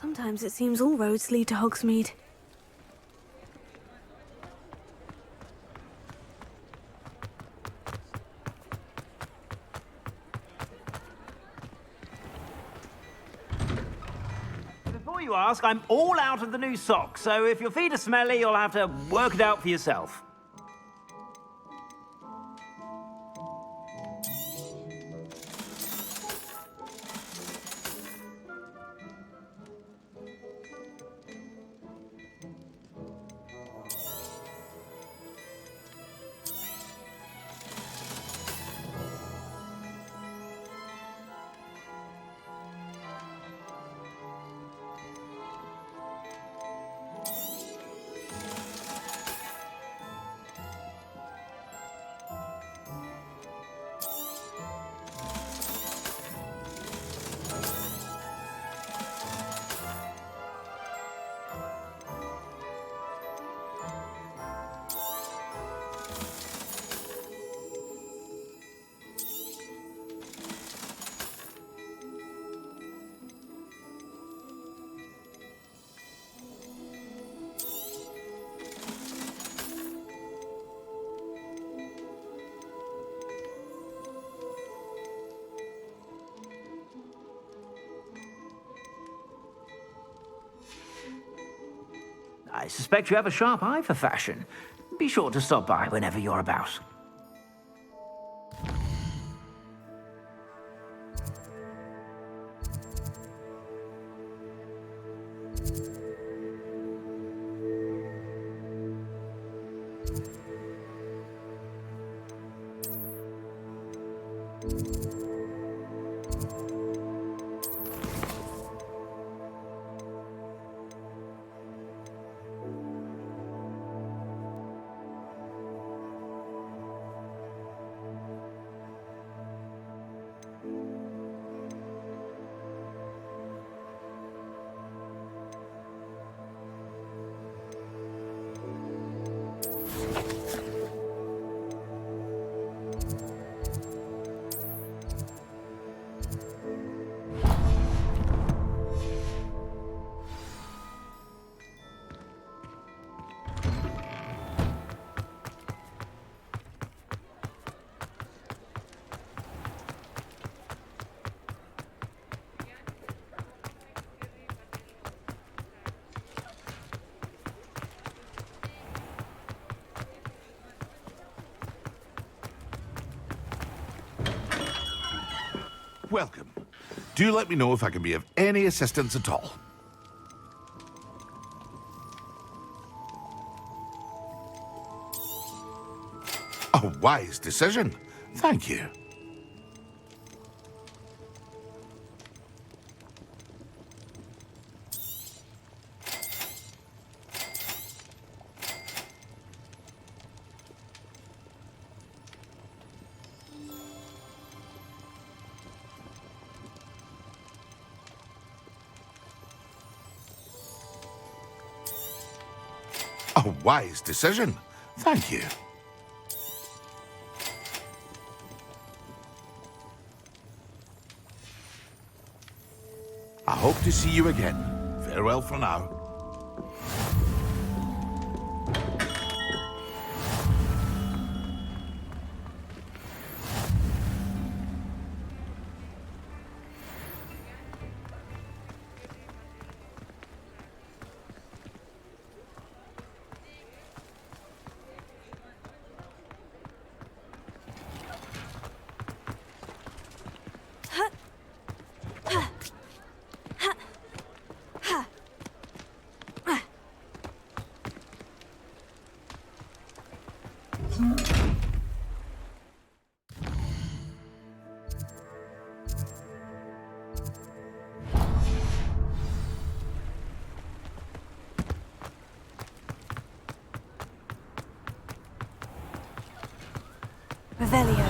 Sometimes it seems all roads lead to Hogsmeade. Before you ask, I'm all out of the new socks, so if your feet are smelly, you'll have to work it out for yourself. I suspect you have a sharp eye for fashion. Be sure to stop by whenever you're about. Welcome. Do let me know if I can be of any assistance at all. A wise decision. Thank you. A wise decision. Thank you. I hope to see you again. Farewell for now. Revelio.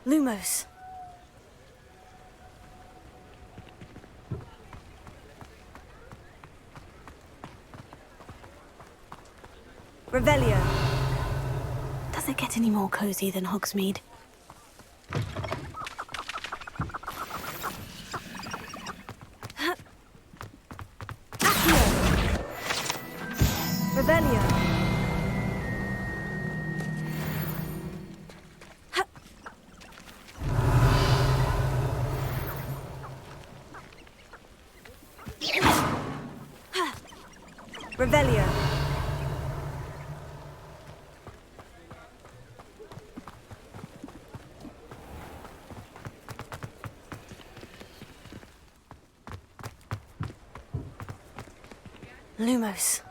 Lumos. Revelio. Does it get any more cozy than Hogsmeade? Revelio. Revelio. Lumos.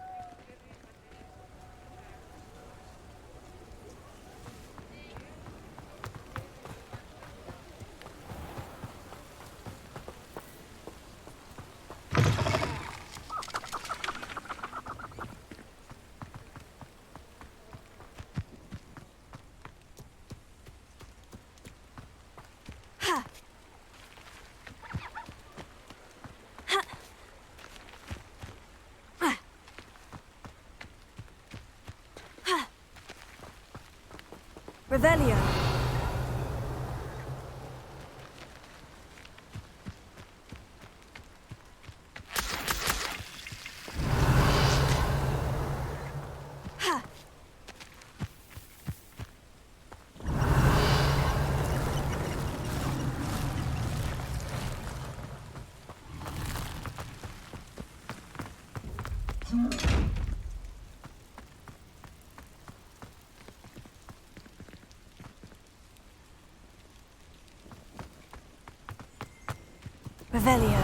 Revelio. Revelio.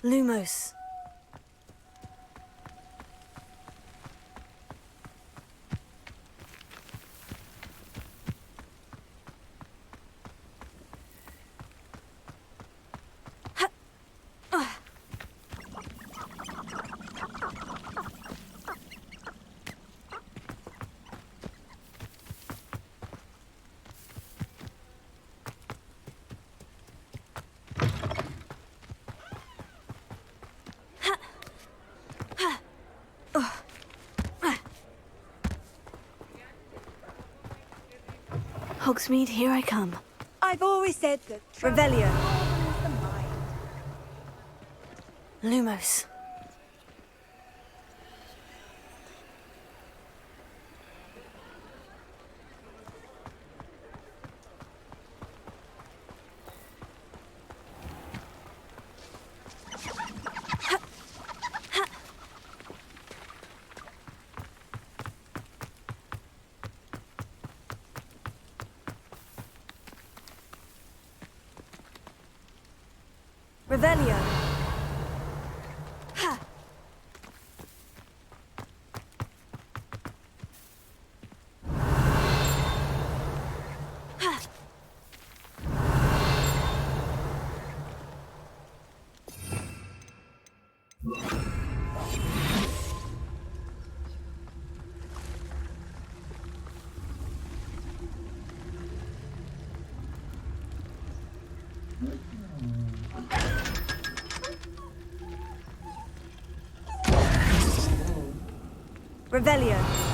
Lumos. Hogsmeade, here I come. I've always said that Revelio. is the mind. Lumos. Revelio. Ha. Ha. Revelio.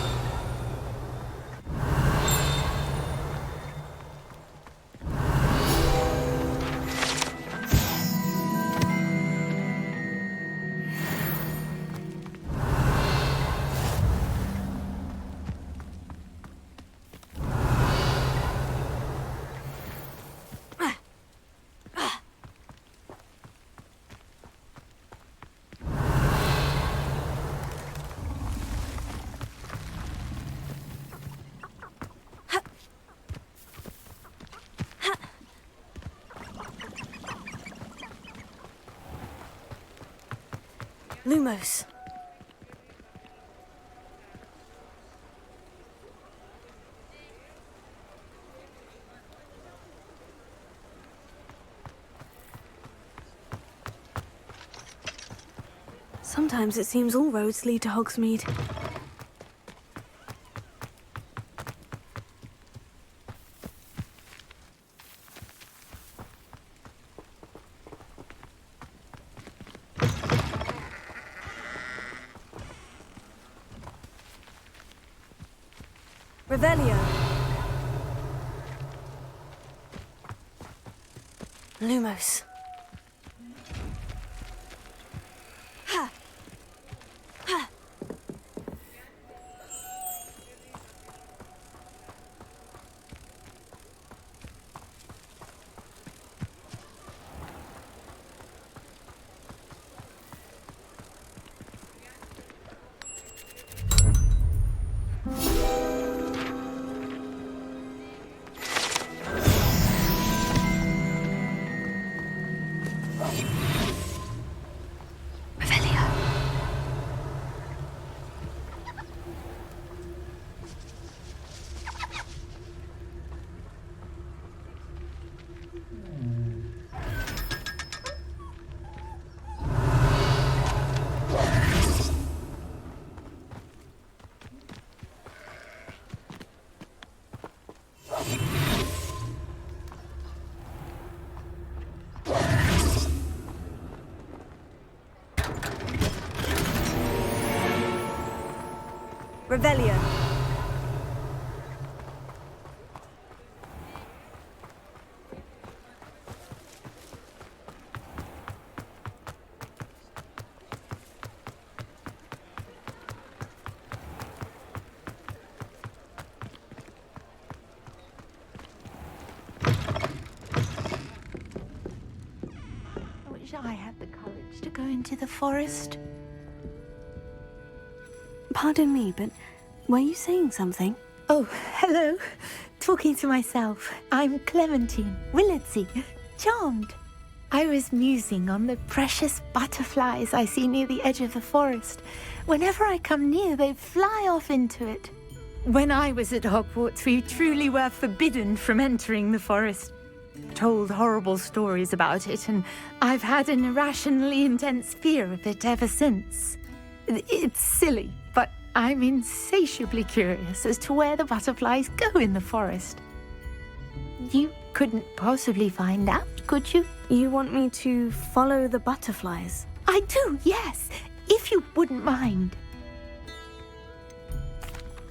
Lumos. Sometimes it seems all roads lead to Hogsmeade. Revelio. Lumos. Ha! Ha! Revelio. Revelio. I wish I had the courage to go into the forest. Pardon me, but were you saying something? Oh, hello. Talking to myself. I'm Clementine Willardsey. Charmed. I was musing on the precious butterflies I see near the edge of the forest. Whenever I come near, they fly off into it. When I was at Hogwarts, we truly were forbidden from entering the forest. Told horrible stories about it, and I've had an irrationally intense fear of it ever since. It's silly, but I'm insatiably curious as to where the butterflies go in the forest. You couldn't possibly find out, could you? You want me to follow the butterflies? I do, yes, if you wouldn't mind.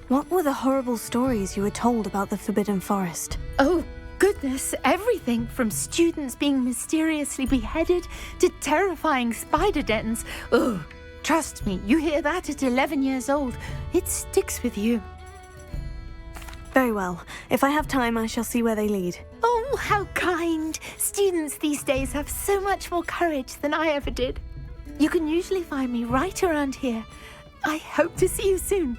What were the horrible stories you were told about the Forbidden Forest? Oh, goodness, everything from students being mysteriously beheaded to terrifying spider dens. Oh, trust me, you hear that at 11 years old, it sticks with you. Very well. If I have time, I shall see where they lead. Oh, how kind! Students these days have so much more courage than I ever did. You can usually find me right around here. I hope to see you soon.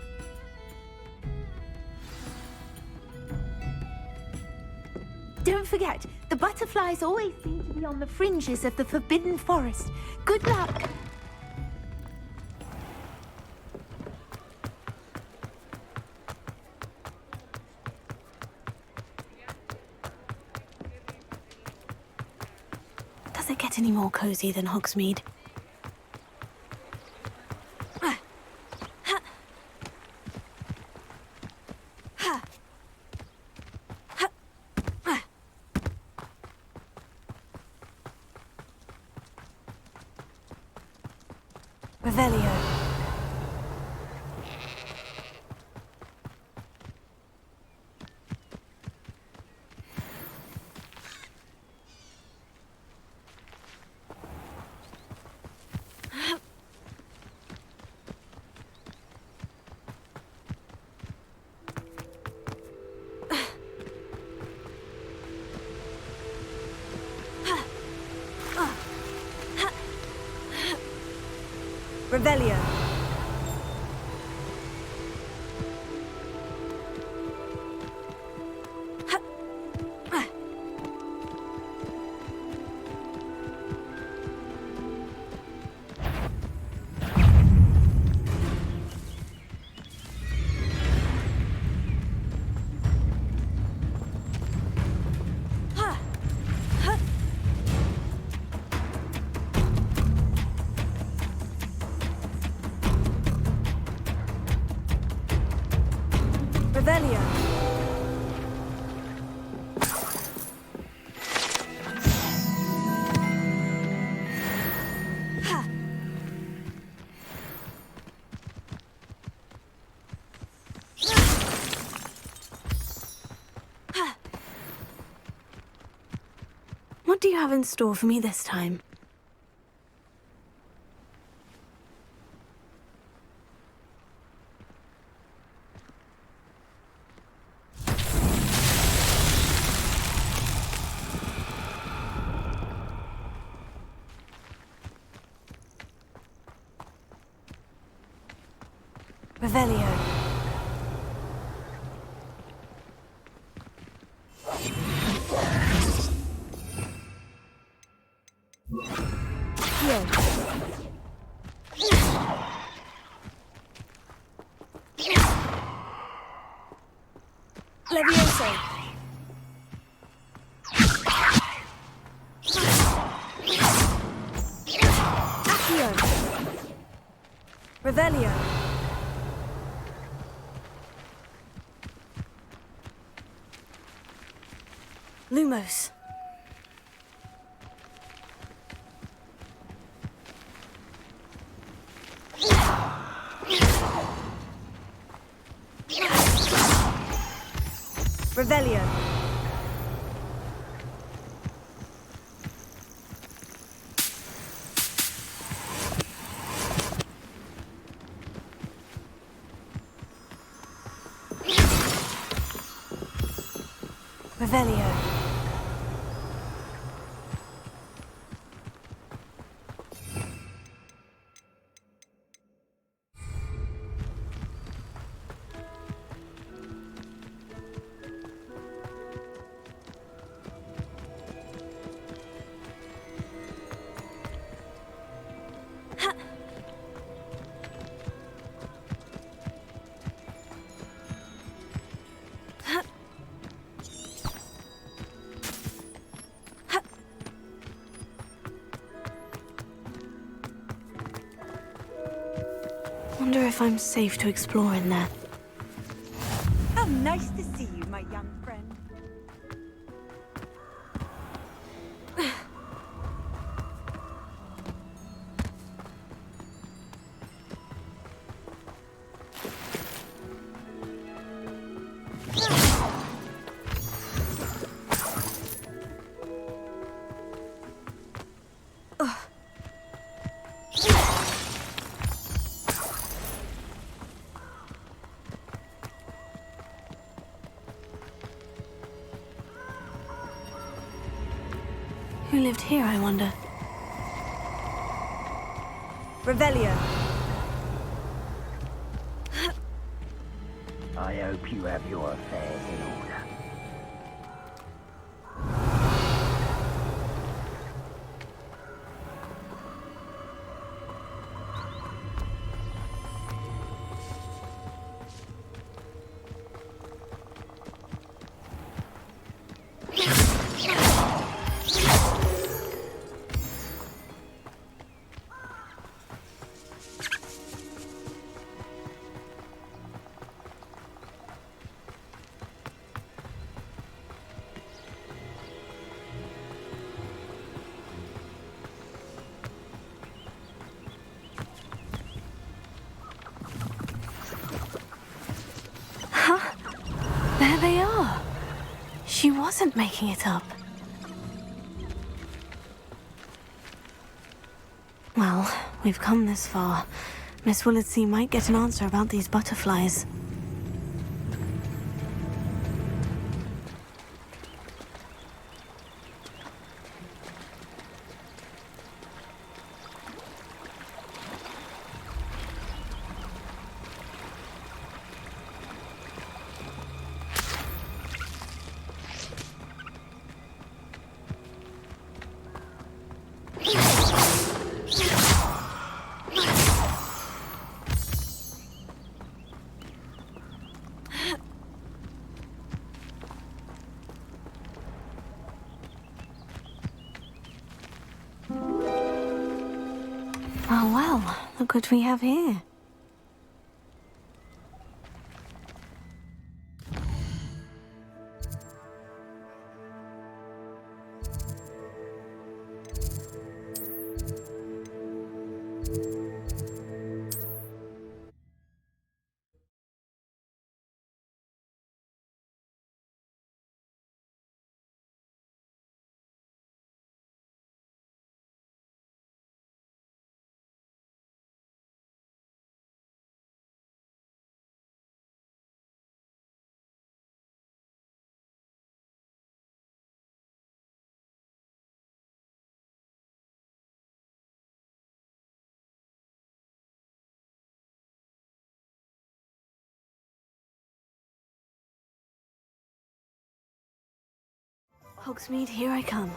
Don't forget, the butterflies always seem to be on the fringes of the Forbidden Forest. Good luck! Does it get any more cozy than Hogsmeade? Revelio. Revelio. What do you have in store for me this time? Revelio. Here. Levioso. Accio. Revelio. Lumos. Revelio. Revelio. Wonder if I'm safe to explore in there. How nice to see you, my young friend. Who lived here, I wonder? Revelio. I hope you have your affairs in order. There they are. She wasn't making it up. Well, we've come this far. Miss Willetsey might get an answer about these butterflies. Oh well, look what we have here. Hogsmeade, here I come.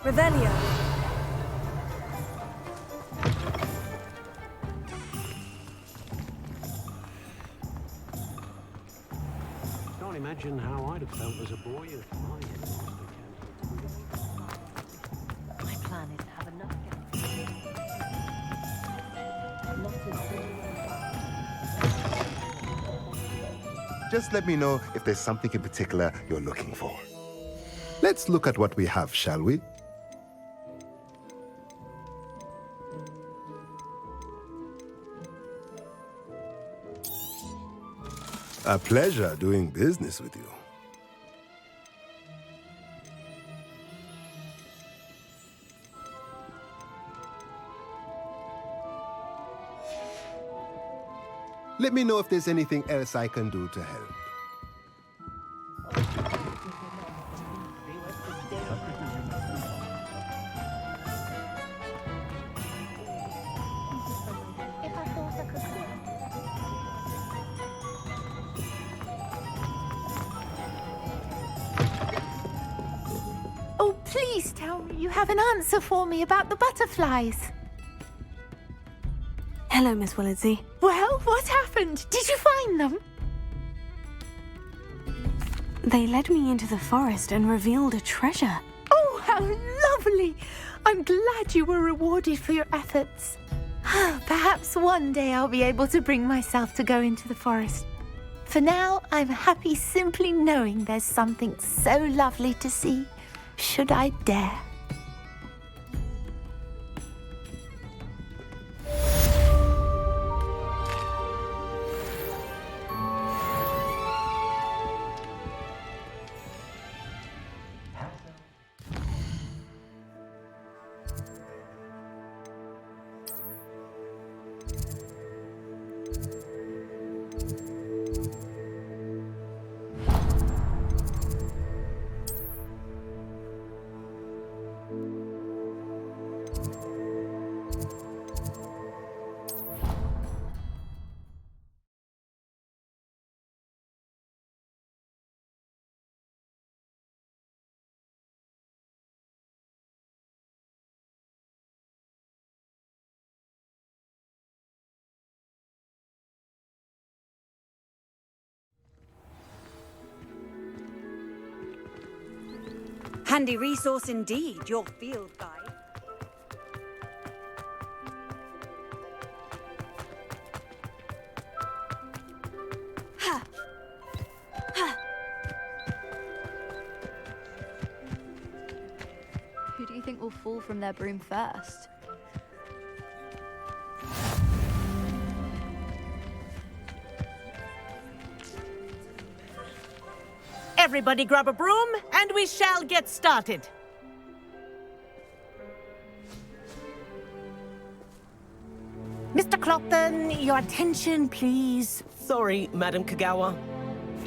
Revelio. Can't imagine how I'd have felt as a boy if my headmaster came. My plan is to have enough Just let me know if there's something in particular you're looking for. Let's look at what we have, shall we? A pleasure doing business with you. Let me know if there's anything else I can do to help. Oh, please tell me you have an answer for me about the butterflies. Hello, Miss Willardsey. Well, what happened? Did you find them? They led me into the forest and revealed a treasure. Oh, how lovely! I'm glad you were rewarded for your efforts. Perhaps one day I'll be able to bring myself to go into the forest. For now, I'm happy simply knowing there's something so lovely to see, should I dare. Handy resource indeed, your field guide. Who do you think will fall from their broom first? Everybody grab a broom, and we shall get started. Mr. Clopton, your attention, please. Sorry, Madam Kagawa.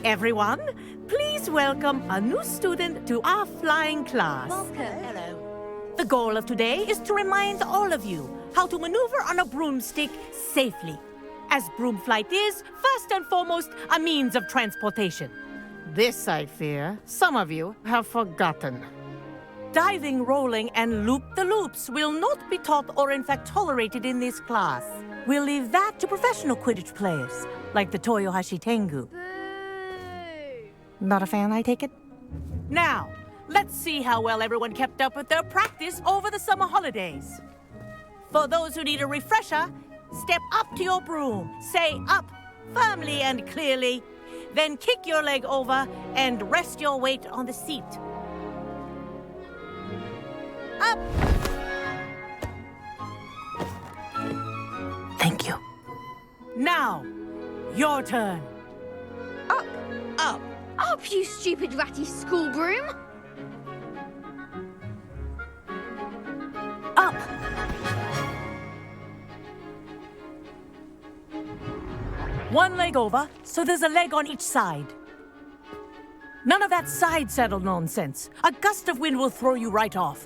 Everyone, please welcome a new student to our flying class. Welcome. Hello. The goal of today is to remind all of you how to maneuver on a broomstick safely, as broom flight is, first and foremost, a means of transportation. This, I fear, some of you have forgotten. Diving, rolling, and loop-the-loops will not be taught or in fact tolerated in this class. We'll leave that to professional Quidditch players, like the Toyohashi Tengu. Boo! Not a fan, I take it? Now, let's see how well everyone kept up with their practice over the summer holidays. For those who need a refresher, step up to your broom, say up firmly and clearly, then kick your leg over and rest your weight on the seat. Up! Thank you. Now, your turn. Up! Up! Up, you stupid ratty school broom! Up! One leg over, so there's a leg on each side. None of that side saddle nonsense. A gust of wind will throw you right off.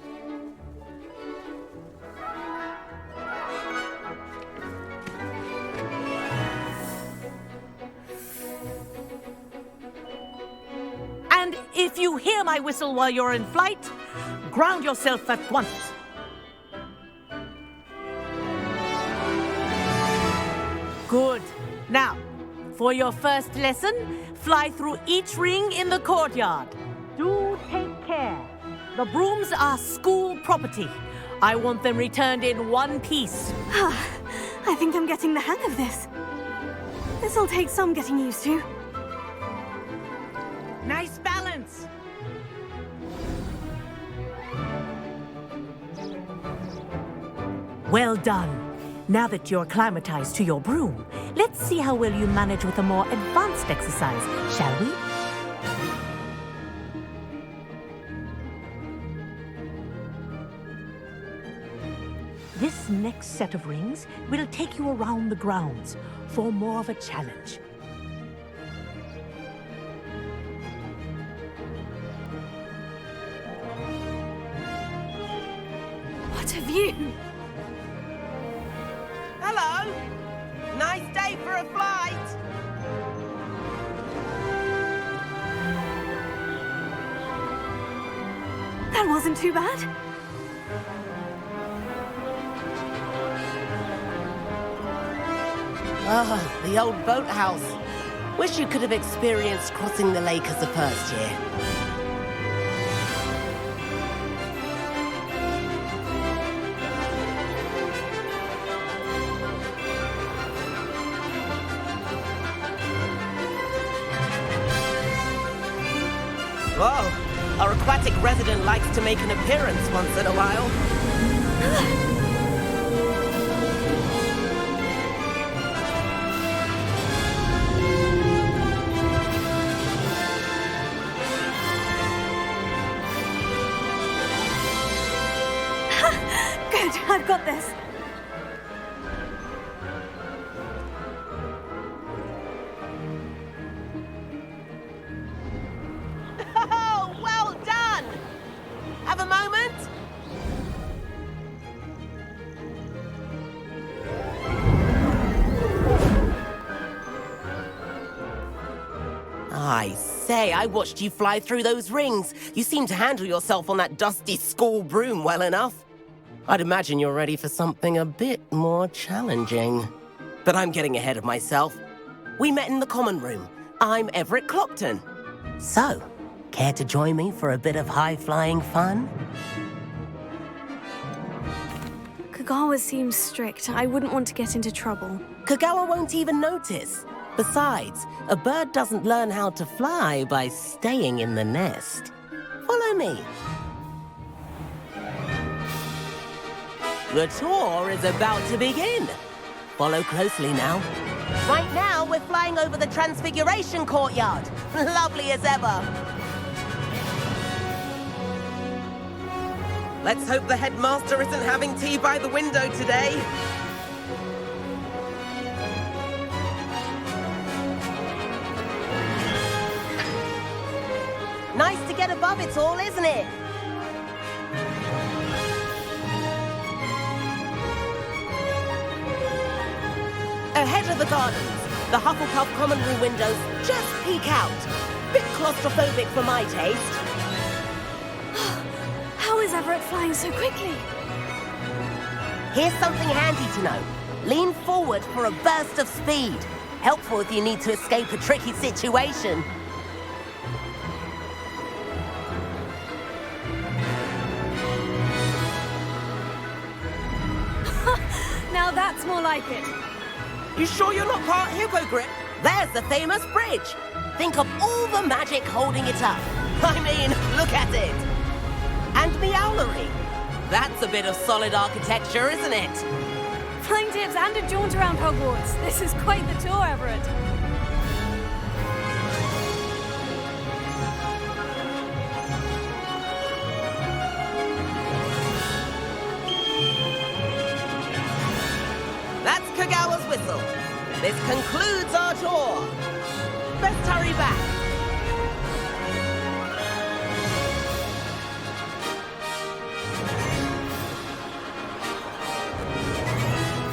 And if you hear my whistle while you're in flight, ground yourself at once. Good. Now, for your first lesson, fly through each ring in the courtyard. Do take care. The brooms are school property. I want them returned in one piece. I think I'm getting the hang of this. This'll take some getting used to. Nice balance. Well done. Now that you're acclimatized to your broom, let's see how well you manage with a more advanced exercise, shall we? This next set of rings will take you around the grounds for more of a challenge. What a view! Hello. Nice day for a flight. That wasn't too bad. Ah, the old boathouse. Wish you could have experienced crossing the lake as a first year. Whoa, our aquatic resident likes to make an appearance once in a while. Good, I've got this. Oh, well done! Have a moment? I say, I watched you fly through those rings. You seem to handle yourself on that dusty school broom well enough. I'd imagine you're ready for something a bit more challenging. But I'm getting ahead of myself. We met in the common room. I'm Everett Clockton. So, care to join me for a bit of high-flying fun? Kagawa seems strict. I wouldn't want to get into trouble. Kagawa won't even notice. Besides, a bird doesn't learn how to fly by staying in the nest. Follow me. The tour is about to begin. Follow closely now. Right now, we're flying over the Transfiguration Courtyard. Lovely as ever. Let's hope the headmaster isn't having tea by the window today. Nice to get above it all, isn't it? Ahead of the gardens, the Hufflepuff common room windows just peek out. Bit claustrophobic for my taste. How is Everett flying so quickly? Here's something handy to know. Lean forward for a burst of speed. Helpful if you need to escape a tricky situation. Now that's more like it. You sure you're not part hippogriff? There's the famous bridge. Think of all the magic holding it up. I mean, look at it. And the owlery. That's a bit of solid architecture, isn't it? Flying tips and a jaunt around Hogwarts. This is quite the tour, Everett. That's Kagawa's whistle. This concludes our tour. Best hurry back.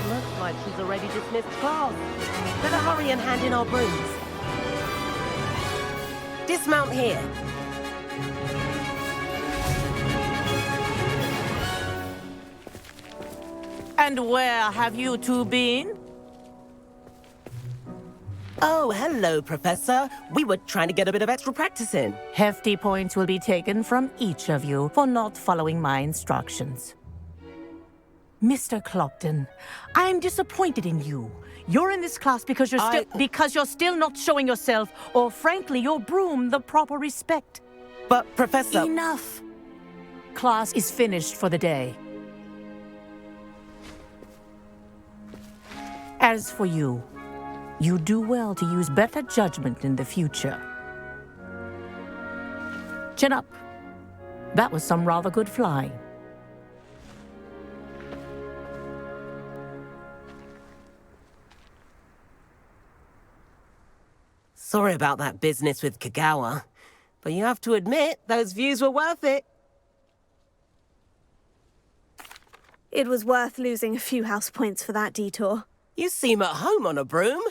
Looks like she's already dismissed class. Better hurry and hand in our brooms. Dismount here. And where have you two been? Oh, hello, Professor. We were trying to get a bit of extra practice in. Hefty points will be taken from each of you for not following my instructions. Mr. Clopton, I'm disappointed in you. You're in this class because you're still not showing yourself, or frankly, your broom, the proper respect. But, Professor... Enough! Class is finished for the day. As for you, you do well to use better judgment in the future. Chin up. That was some rather good flying. Sorry about that business with Kagawa, but you have to admit, those views were worth it. It was worth losing a few house points for that detour. You seem at home on a broom.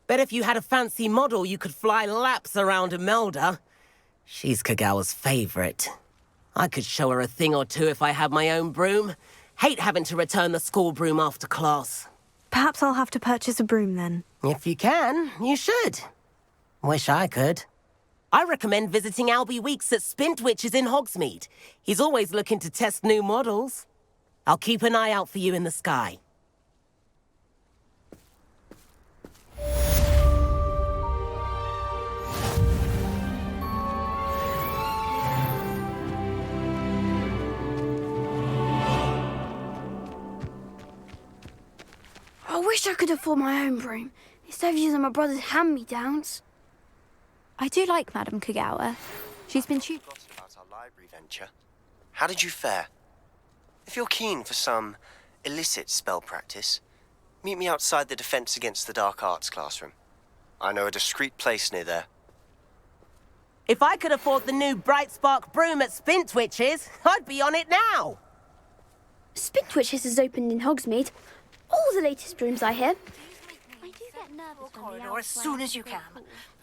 Bet if you had a fancy model, you could fly laps around Imelda. She's Kagawa's favorite. I could show her a thing or two if I had my own broom. Hate having to return the school broom after class. Perhaps I'll have to purchase a broom then. If you can, you should. Wish I could. I recommend visiting Albie Weeks at Spintwitches in Hogsmeade. He's always looking to test new models. I'll keep an eye out for you in the sky. I wish I could afford my own broom, instead of using my brother's hand-me-downs. I do like Madame Kagawa. She's been About our library venture. How did you fare? If you're keen for some illicit spell practice, meet me outside the Defense Against the Dark Arts classroom. I know a discreet place near there. If I could afford the new Bright Spark broom at Spintwitches, I'd be on it now. Spintwitches has opened in Hogsmeade. All the latest brooms, I hear. Corridor as soon as you can.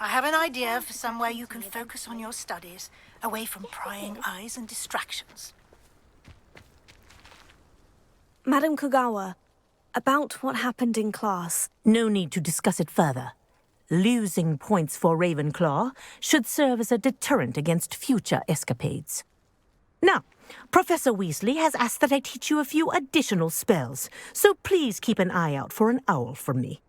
I have an idea for somewhere you can focus on your studies, away from prying eyes and distractions. Madame Kagawa, about what happened in class. No need to discuss it further. Losing points for Ravenclaw should serve as a deterrent against future escapades. Now, Professor Weasley has asked that I teach you a few additional spells, so please keep an eye out for an owl from me.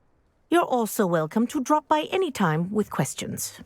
You're also welcome to drop by any time with questions.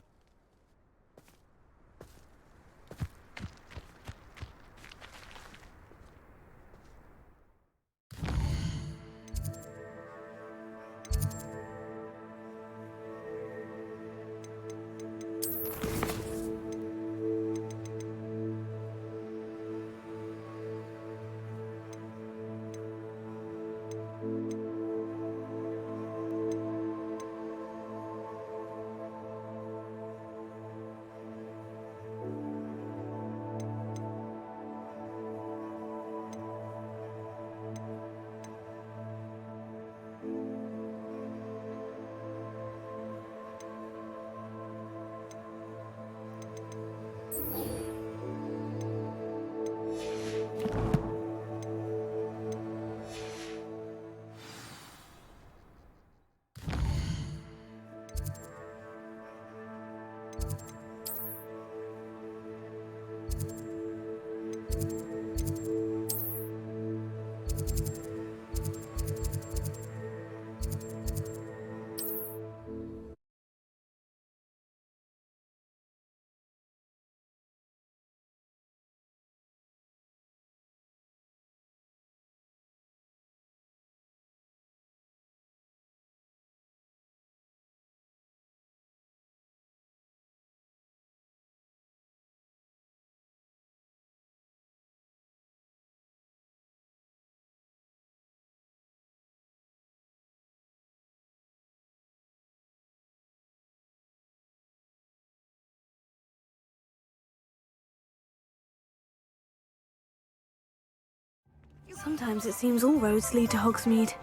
Sometimes it seems all roads lead to Hogsmeade.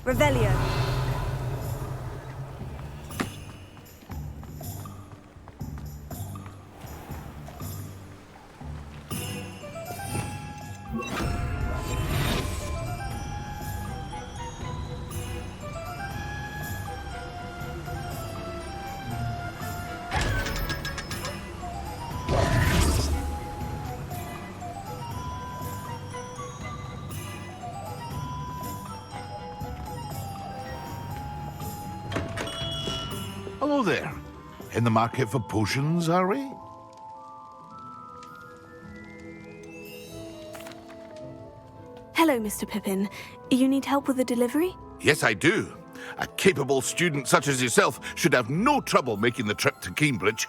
Revelio. Hello there. In the market for potions, are we? Hello, Mr. Pippin. You need help with a delivery? Yes, I do. A capable student such as yourself should have no trouble making the trip to Cambridge.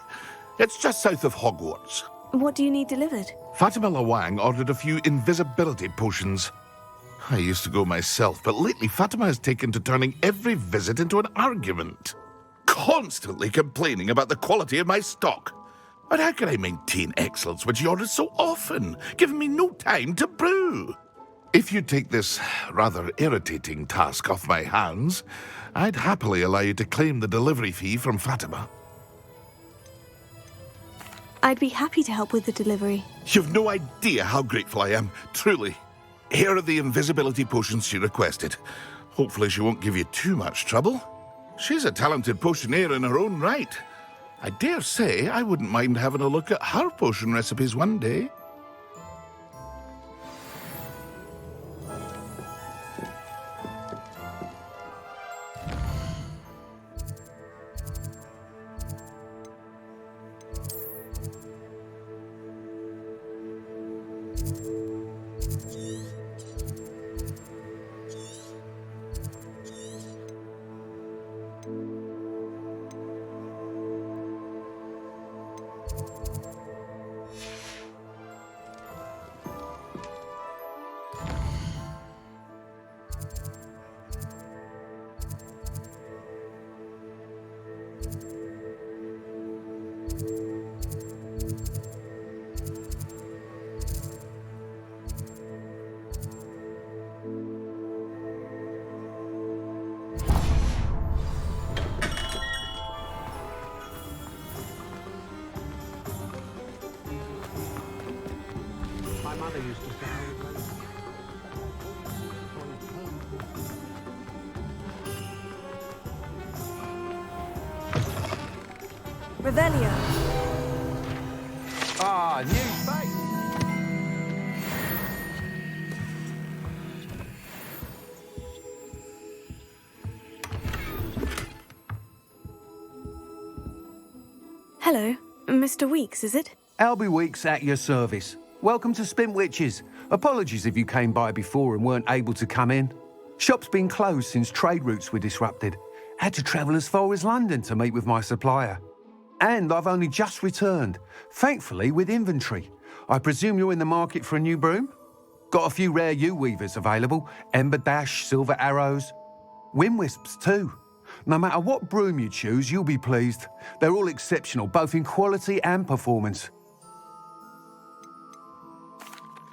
It's just south of Hogwarts. What do you need delivered? Fatima Lawang ordered a few invisibility potions. I used to go myself, but lately Fatima has taken to turning every visit into an argument. Constantly complaining about the quality of my stock. But how can I maintain excellence when she orders so often, giving me no time to brew? If you take this rather irritating task off my hands, I'd happily allow you to claim the delivery fee from Fatima. I'd be happy to help with the delivery. You've no idea how grateful I am, truly. Here are the invisibility potions she requested. Hopefully she won't give you too much trouble. She's a talented potioneer in her own right. I dare say I wouldn't mind having a look at her potion recipes one day. My mother used to say, Revelio. Ah, new face. Hello. Mr. Weeks, is it? Albie Weeks at your service. Welcome to Spintwitches. Apologies if you came by before and weren't able to come in. Shop's been closed since trade routes were disrupted. Had to travel as far as London to meet with my supplier. And I've only just returned, thankfully with inventory. I presume you're in the market for a new broom? Got a few rare yew-weavers available, Ember Dash, Silver Arrows, Wind Wisps too. No matter what broom you choose, you'll be pleased. They're all exceptional, both in quality and performance.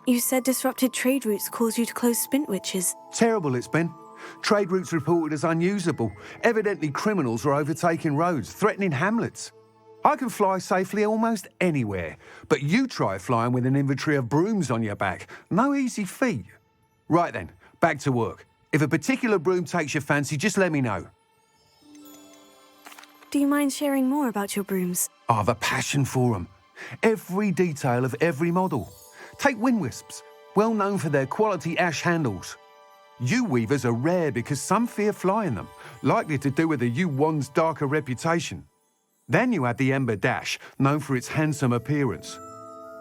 You said disrupted trade routes caused you to close Spintwitches. Terrible it's been. Trade routes reported as unusable. Evidently criminals are overtaking roads, threatening hamlets. I can fly safely almost anywhere, but you try flying with an inventory of brooms on your back. No easy feat. Right then, back to work. If a particular broom takes your fancy, just let me know. Do you mind sharing more about your brooms? I have a passion for them. Every detail of every model. Take Wind Wisps, well known for their quality ash handles. Yew weavers are rare because some fear flying them, likely to do with the yew wand's darker reputation. Then you have the Ember Dash, known for its handsome appearance.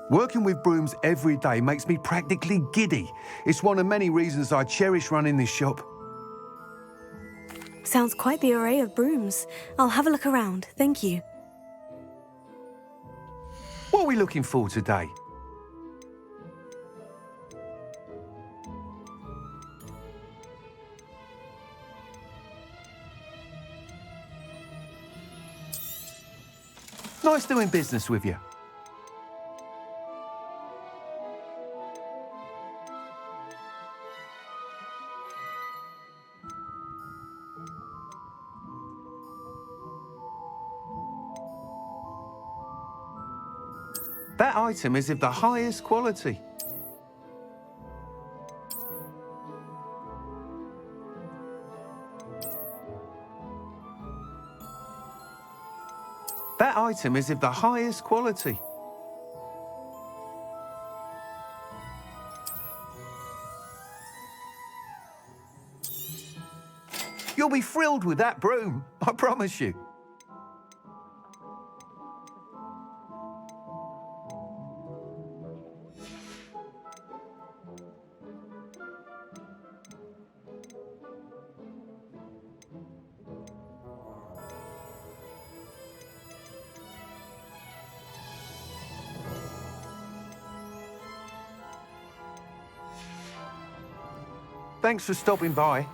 Working with brooms every day makes me practically giddy. It's one of many reasons I cherish running this shop. Sounds quite the array of brooms. I'll have a look around, thank you. What are we looking for today? Nice doing business with you. That item is of the highest quality. That item is of the highest quality. You'll be thrilled with that broom, I promise you. Thanks for stopping by.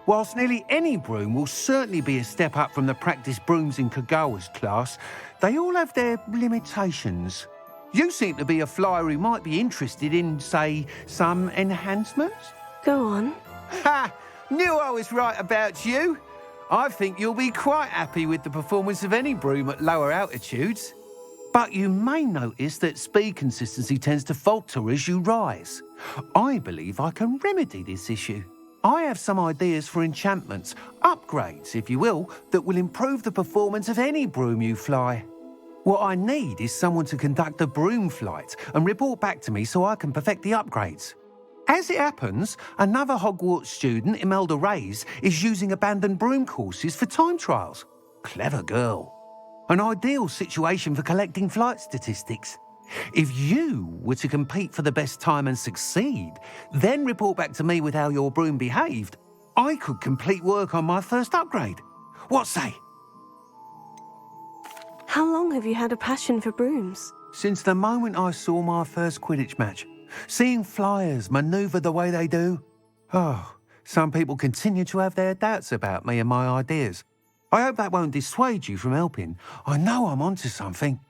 Whilst nearly any broom will certainly be a step up from the practice brooms in Kagawa's class, they all have their limitations. You seem to be a flyer who might be interested in, say, some enhancements? Go on. Ha! Knew I was right about you. I think you'll be quite happy with the performance of any broom at lower altitudes. But you may notice that speed consistency tends to falter as you rise. I believe I can remedy this issue. I have some ideas for enchantments, upgrades, if you will, that will improve the performance of any broom you fly. What I need is someone to conduct a broom flight and report back to me so I can perfect the upgrades. As it happens, another Hogwarts student, Imelda Reyes, is using abandoned broom courses for time trials. Clever girl. An ideal situation for collecting flight statistics. If you were to compete for the best time and succeed, then report back to me with how your broom behaved, I could complete work on my first upgrade. What say? How long have you had a passion for brooms? Since the moment I saw my first Quidditch match. Seeing flyers manoeuvre the way they do. Oh, some people continue to have their doubts about me and my ideas. I hope that won't dissuade you from helping. I know I'm onto something.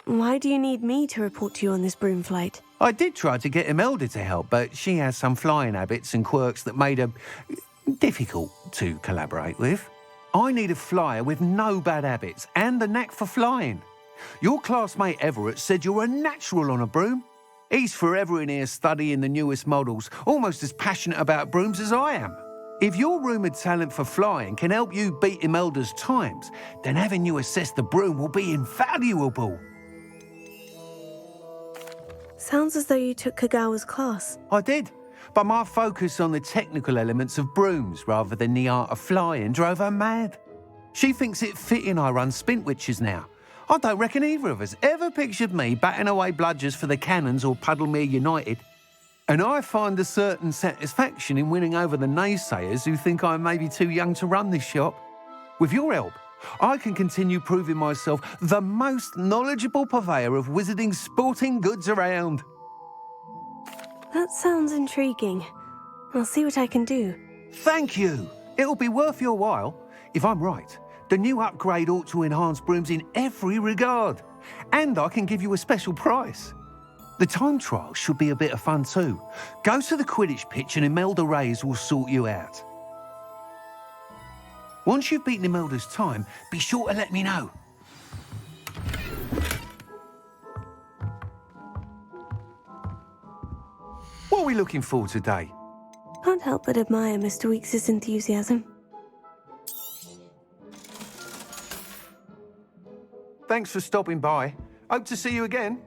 Why do you need me to report to you on this broom flight? I did try to get Imelda to help, but she has some flying habits and quirks that made her difficult to collaborate with. I need a flyer with no bad habits and the knack for flying. Your classmate Everett said you're a natural on a broom. He's forever in here studying the newest models, almost as passionate about brooms as I am. If your rumoured talent for flying can help you beat Imelda's times, then having you assess the broom will be invaluable. Sounds as though you took Kagawa's class. I did, but my focus on the technical elements of brooms rather than the art of flying drove her mad. She thinks it fitting I run Spintwitches now. I don't reckon either of us ever pictured me batting away bludgers for the Cannons or Puddlemere United. And I find a certain satisfaction in winning over the naysayers who think I may be too young to run this shop. With your help, I can continue proving myself the most knowledgeable purveyor of wizarding sporting goods around. That sounds intriguing. I'll see what I can do. Thank you. It'll be worth your while. If I'm right, the new upgrade ought to enhance brooms in every regard. And I can give you a special price. The time trial should be a bit of fun too. Go to the Quidditch pitch and Imelda Reyes will sort you out. Once you've beaten Imelda's time, be sure to let me know. What are we looking for today? Can't help but admire Mr. Weekes' enthusiasm. Thanks for stopping by. Hope to see you again.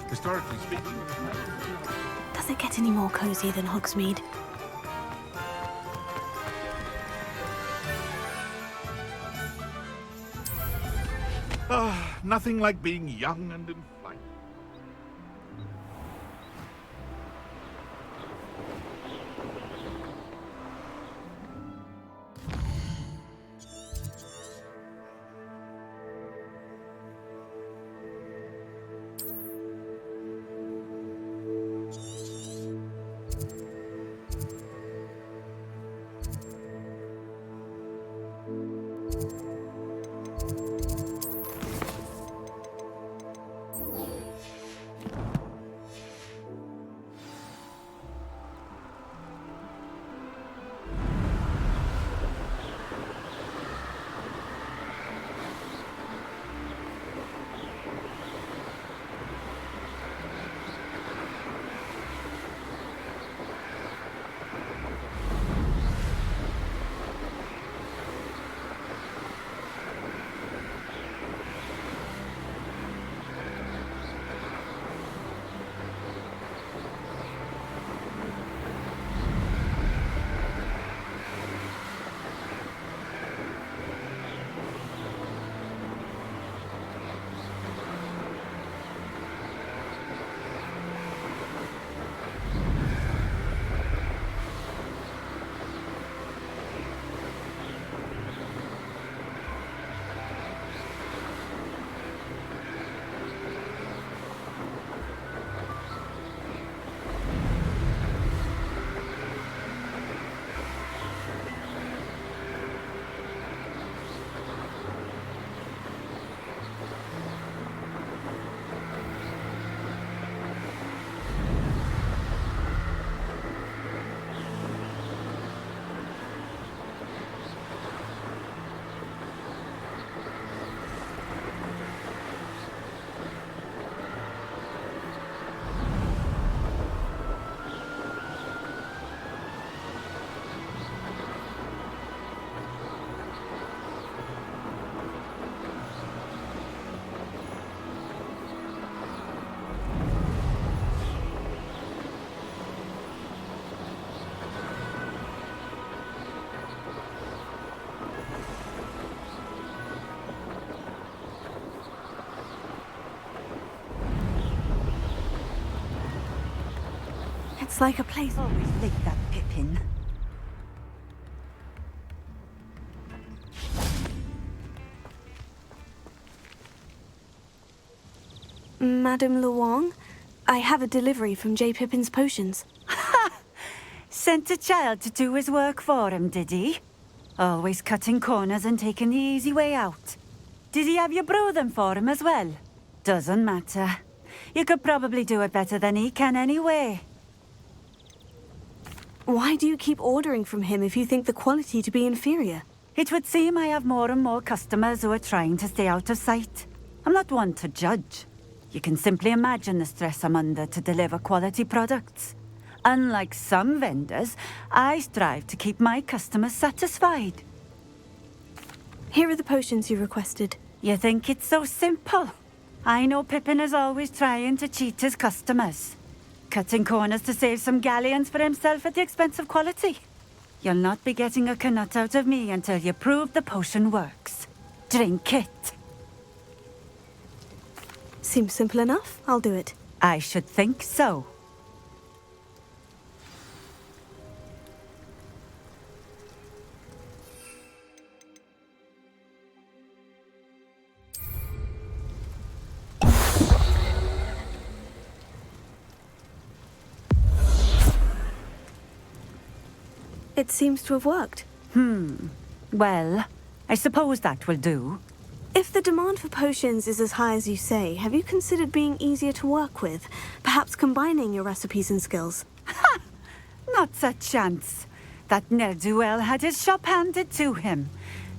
Historically speaking. Does it get any more cozy than Hogsmeade? Nothing like being young and in flight. It's like a place... Always like that Pippin. Madame Luong, I have a delivery from J. Pippin's potions. Sent a child to do his work for him, did he? Always cutting corners and taking the easy way out. Did he have you brew them for him as well? Doesn't matter. You could probably do it better than he can anyway. Why do you keep ordering from him if you think the quality to be inferior? It would seem I have more and more customers who are trying to stay out of sight. I'm not one to judge. You can simply imagine the stress I'm under to deliver quality products. Unlike some vendors, I strive to keep my customers satisfied. Here are the potions you requested. You think it's so simple? I know Pippin is always trying to cheat his customers. Cutting corners to save some galleons for himself at the expense of quality. You'll not be getting a canut out of me until you prove the potion works. Drink it. Seems simple enough. I'll do it. I should think so. It seems to have worked. Well, I suppose that will do. If the demand for potions is as high as you say, have you considered being easier to work with? Perhaps combining your recipes and skills? Not a chance. That ne'er-do-well had his shop handed to him.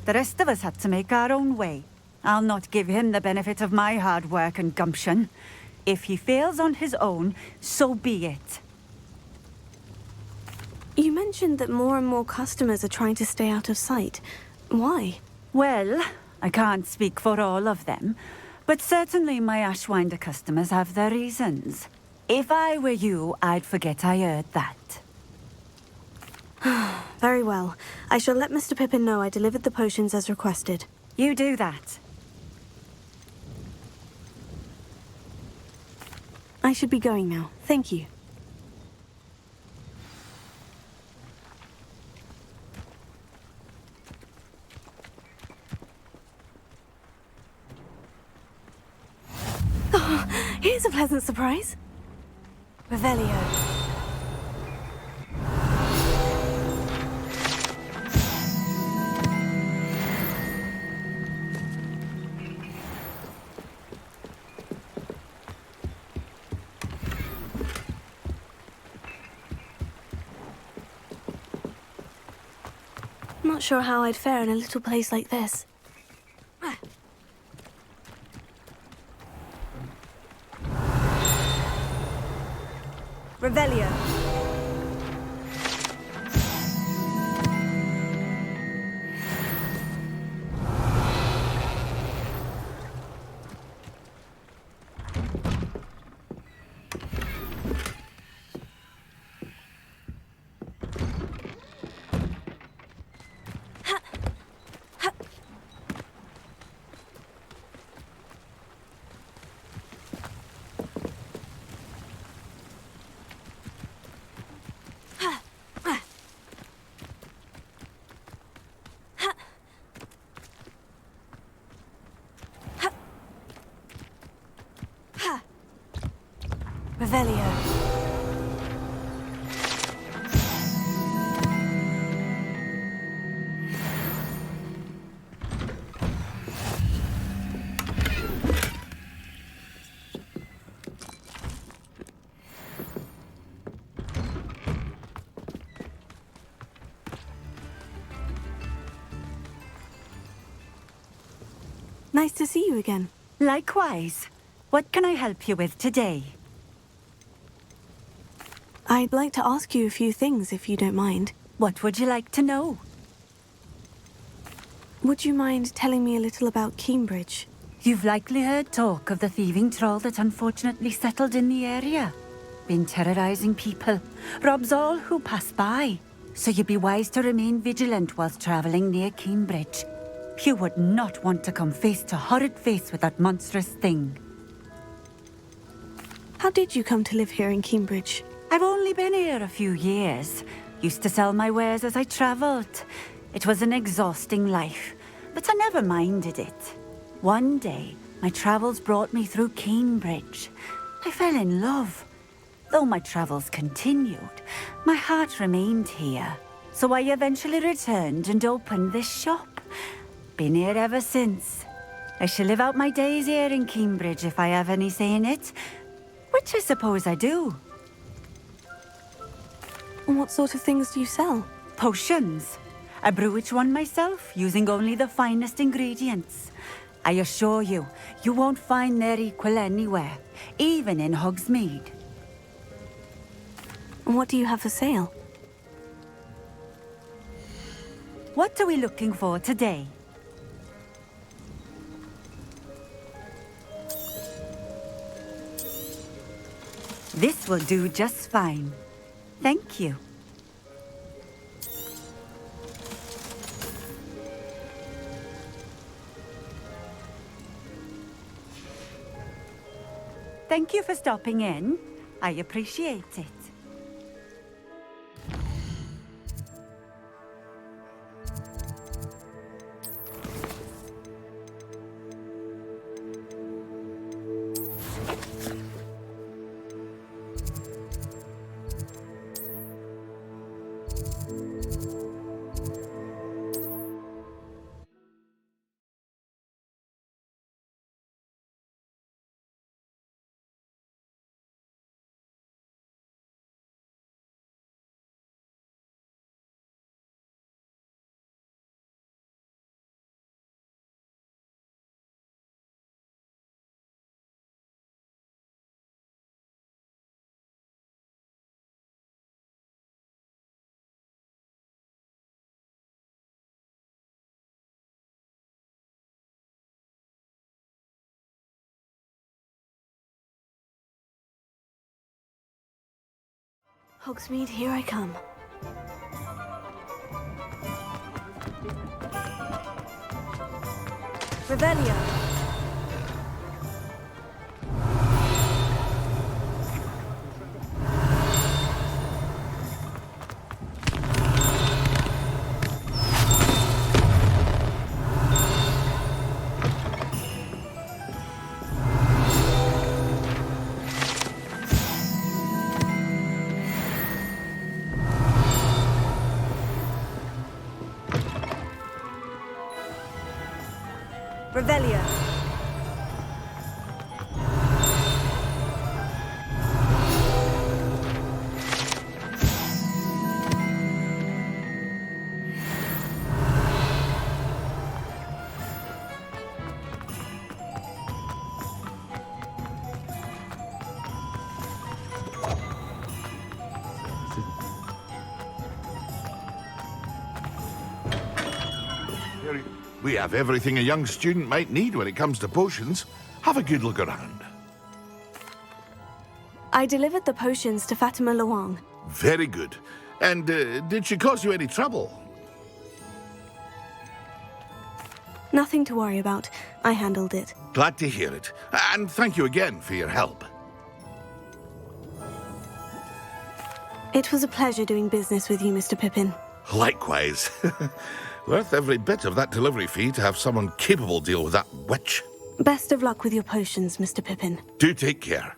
The rest of us had to make our own way. I'll not give him the benefit of my hard work and gumption. If he fails on his own, so be it. You mentioned that more and more customers are trying to stay out of sight. Why? Well, I can't speak for all of them, but certainly my Ashwinder customers have their reasons. If I were you, I'd forget I heard that. Very well. I shall let Mr. Pippin know I delivered the potions as requested. You do that. I should be going now. Thank you. Oh, here's a pleasant surprise. Revelio. Not sure how I'd fare in a little place like this. Revelio. Revelio. Nice to see you again. Likewise. What can I help you with today? I'd like to ask you a few things, if you don't mind. What would you like to know? Would you mind telling me a little about Cambridge? You've likely heard talk of the thieving troll that unfortunately settled in the area. Been terrorizing people, robs all who pass by. So you'd be wise to remain vigilant whilst traveling near Cambridge. You would not want to come face to horrid face with that monstrous thing. How did you come to live here in Cambridge? I've only been here a few years. Used to sell my wares as I travelled. It was an exhausting life, but I never minded it. One day, my travels brought me through Cambridge. I fell in love. Though my travels continued, my heart remained here. So I eventually returned and opened this shop. Been here ever since. I shall live out my days here in Cambridge if I have any say in it, which I suppose I do. What sort of things do you sell? Potions. I brew each one myself, using only the finest ingredients. I assure you, you won't find their equal anywhere, even in Hogsmeade. And what do you have for sale? What are we looking for today? This will do just fine. Thank you. Thank you for stopping in. I appreciate it. Hogsmeade, here I come. Revelio. Revelio. We have everything a young student might need when it comes to potions. Have a good look around. I delivered the potions to Fatima Luang. Very good. And did she cause you any trouble? Nothing to worry about. I handled it. Glad to hear it. And thank you again for your help. It was a pleasure doing business with you, Mr. Pippin. Likewise. Worth every bit of that delivery fee to have someone capable deal with that witch. Best of luck with your potions, Mr. Pippin. Do take care.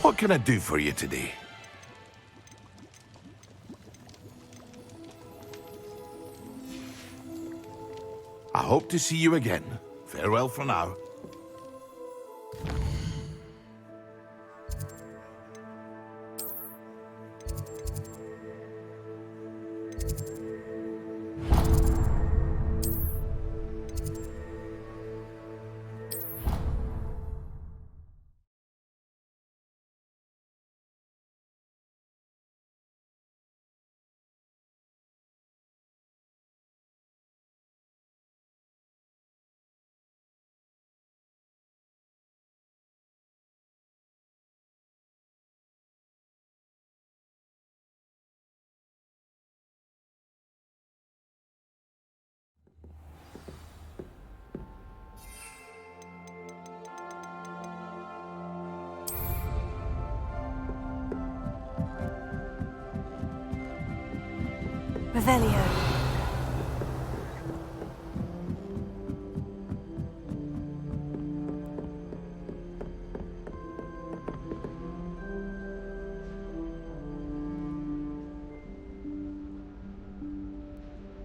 What can I do for you today? I hope to see you again. Farewell for now. Revelio.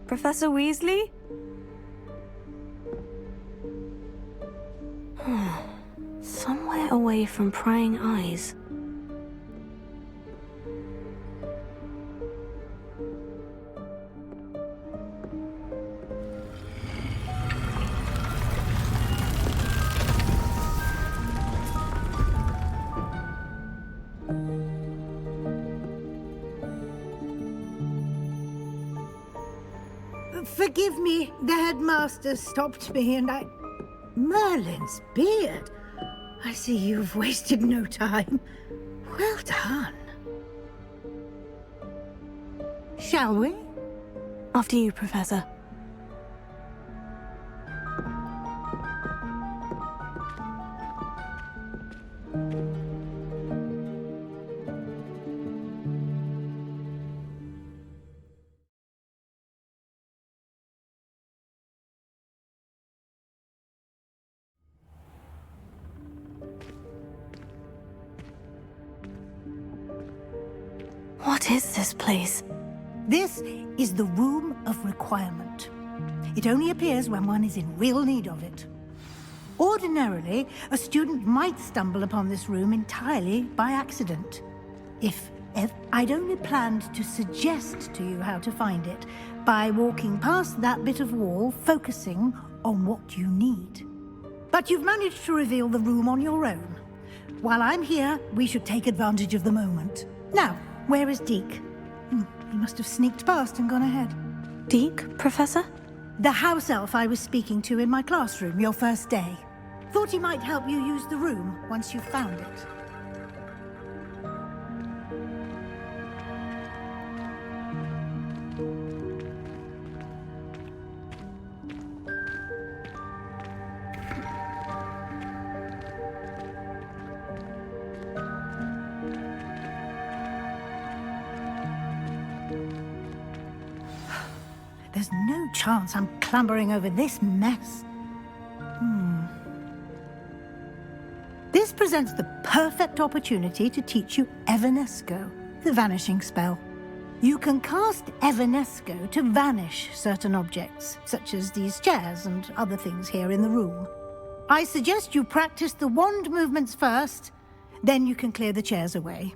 Professor Weasley? Somewhere away from prying eyes. Forgive me, the headmaster stopped me and I... Merlin's beard. I see you've wasted no time. Well done. Shall we? After you, Professor. What is this place? This is the Room of Requirement. It only appears when one is in real need of it. Ordinarily, a student might stumble upon this room entirely by accident. If I'd only planned to suggest to you how to find it by walking past that bit of wall, focusing on what you need. But you've managed to reveal the room on your own. While I'm here, we should take advantage of the moment. Now, where is Deke? He must have sneaked past and gone ahead. Deke, Professor? The house elf I was speaking to in my classroom your first day. Thought he might help you use the room once you found it. There's no chance I'm clambering over this mess. This presents the perfect opportunity to teach you Evanesco, the vanishing spell. You can cast Evanesco to vanish certain objects, such as these chairs and other things here in the room. I suggest you practice the wand movements first, then you can clear the chairs away.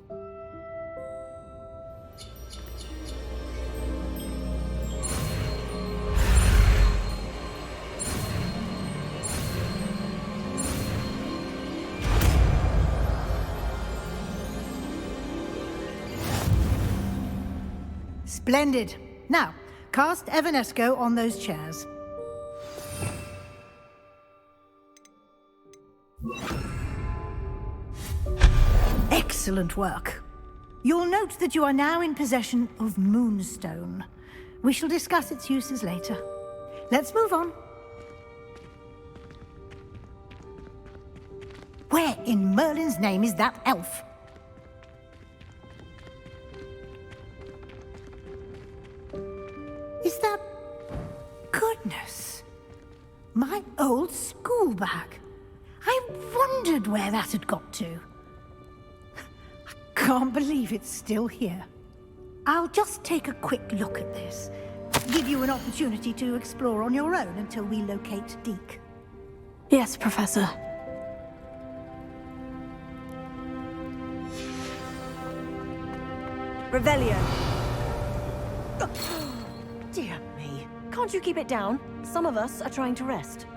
Splendid. Now, cast Evanesco on those chairs. Excellent work. You'll note that you are now in possession of Moonstone. We shall discuss its uses later. Let's move on. Where in Merlin's name is that elf? Is that... Goodness. My old school bag. I wondered where that had got to. I can't believe it's still here. I'll just take a quick look at this. Give you an opportunity to explore on your own until we locate Deke. Yes, Professor. Revelio. Dear me. Can't you keep it down? Some of us are trying to rest.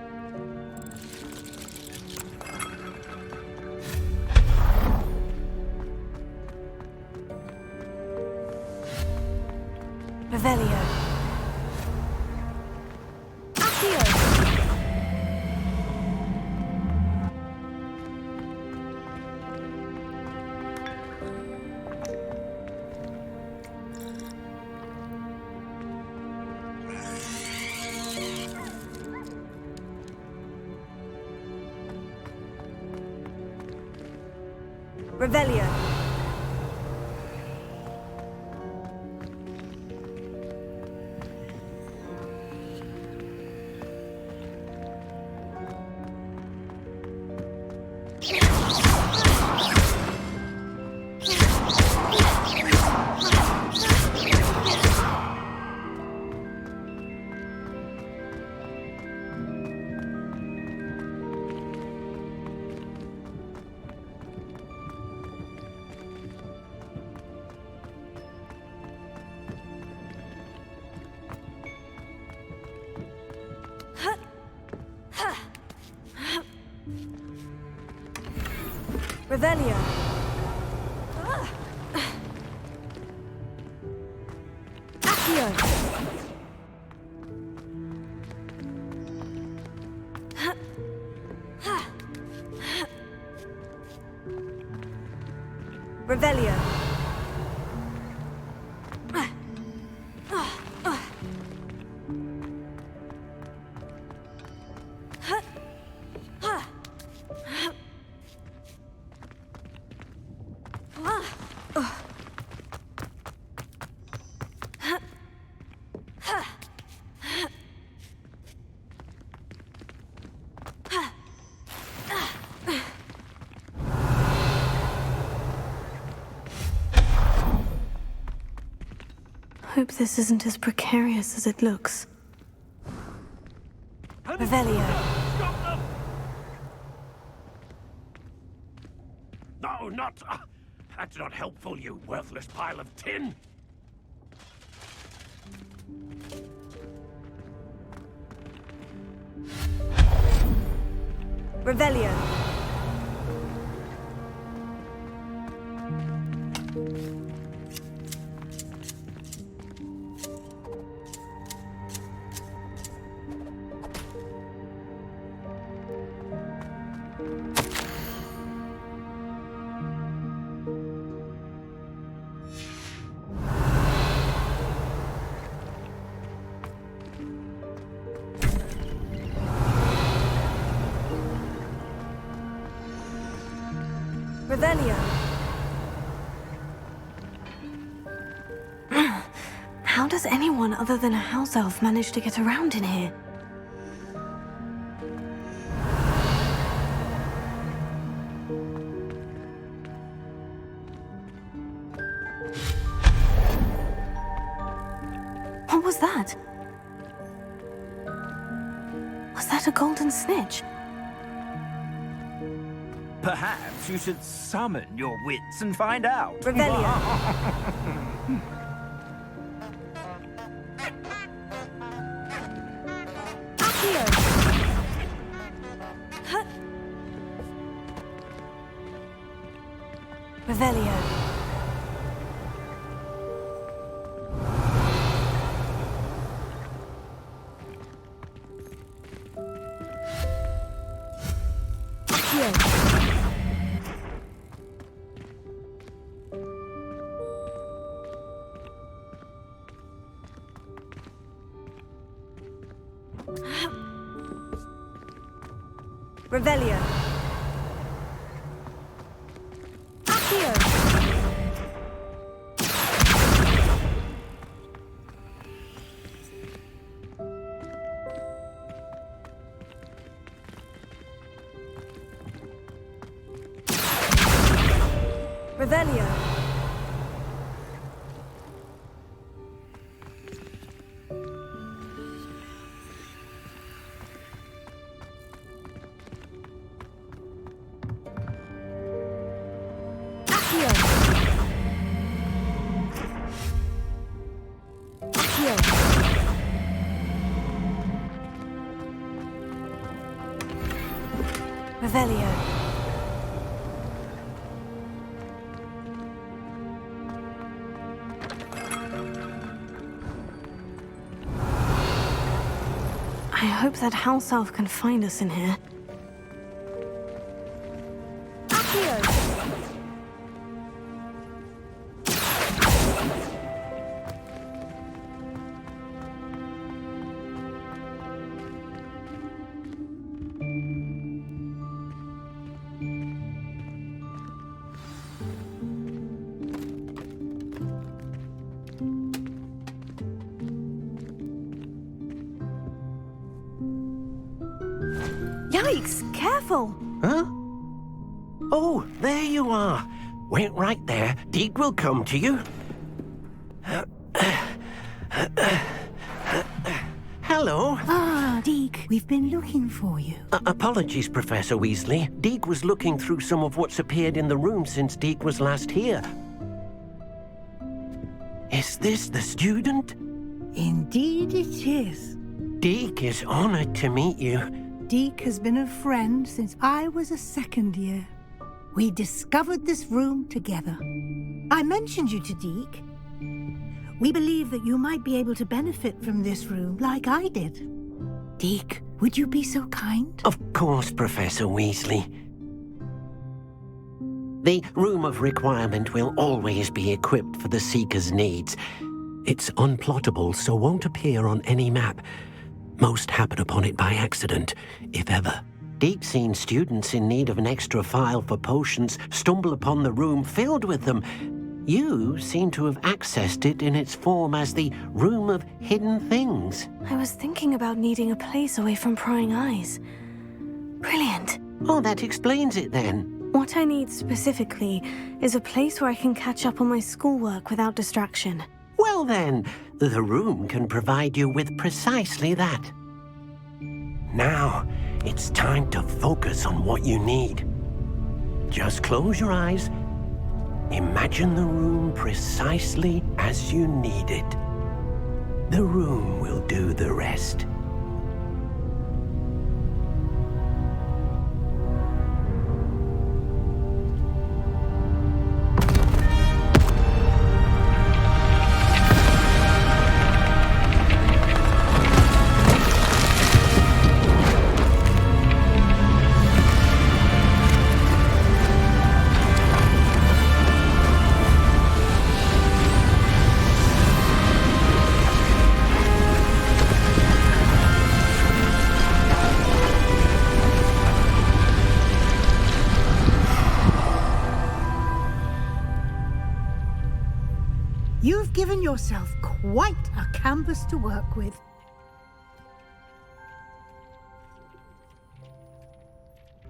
Revelio. Revelio. Revelio. Accio. Revelio. Hope this isn't as precarious as it looks. Revelio. Stop them! No, not... that's not helpful, you worthless pile of tin! Revelio. Revelio. How does anyone other than a house elf manage to get around in here? What was that? Was that a golden snitch? Perhaps you should summon your wits and find out. Revelio. Accio. Revelio. Revelio. Accio. Revelio. Revelio. I hope that house elf can find us in here. Accio. Yikes! Careful! Huh? Oh, there you are. Wait right there. Deek will come to you. Hello. Ah, Deek, we've been looking for you. Apologies, Professor Weasley. Deek was looking through some of what's appeared in the room since Deek was last here. Is this the student? Indeed it is. Deek is honored to meet you. Deek has been a friend since I was a second year. We discovered this room together. I mentioned you to Deke. We believe that you might be able to benefit from this room like I did. Deke, would you be so kind? Of course, Professor Weasley. The Room of Requirement will always be equipped for the Seeker's needs. It's unplottable, so won't appear on any map. Most happen upon it by accident, if ever. Deke's seen students in need of an extra file for potions stumble upon the room filled with them. You seem to have accessed it in its form as the Room of Hidden Things. I was thinking about needing a place away from prying eyes. Brilliant. Oh, that explains it then. What I need specifically is a place where I can catch up on my schoolwork without distraction. Well then, the room can provide you with precisely that. Now, it's time to focus on what you need. Just close your eyes. Imagine the room precisely as you need it. The room will do the rest. You've given yourself quite a canvas to work with.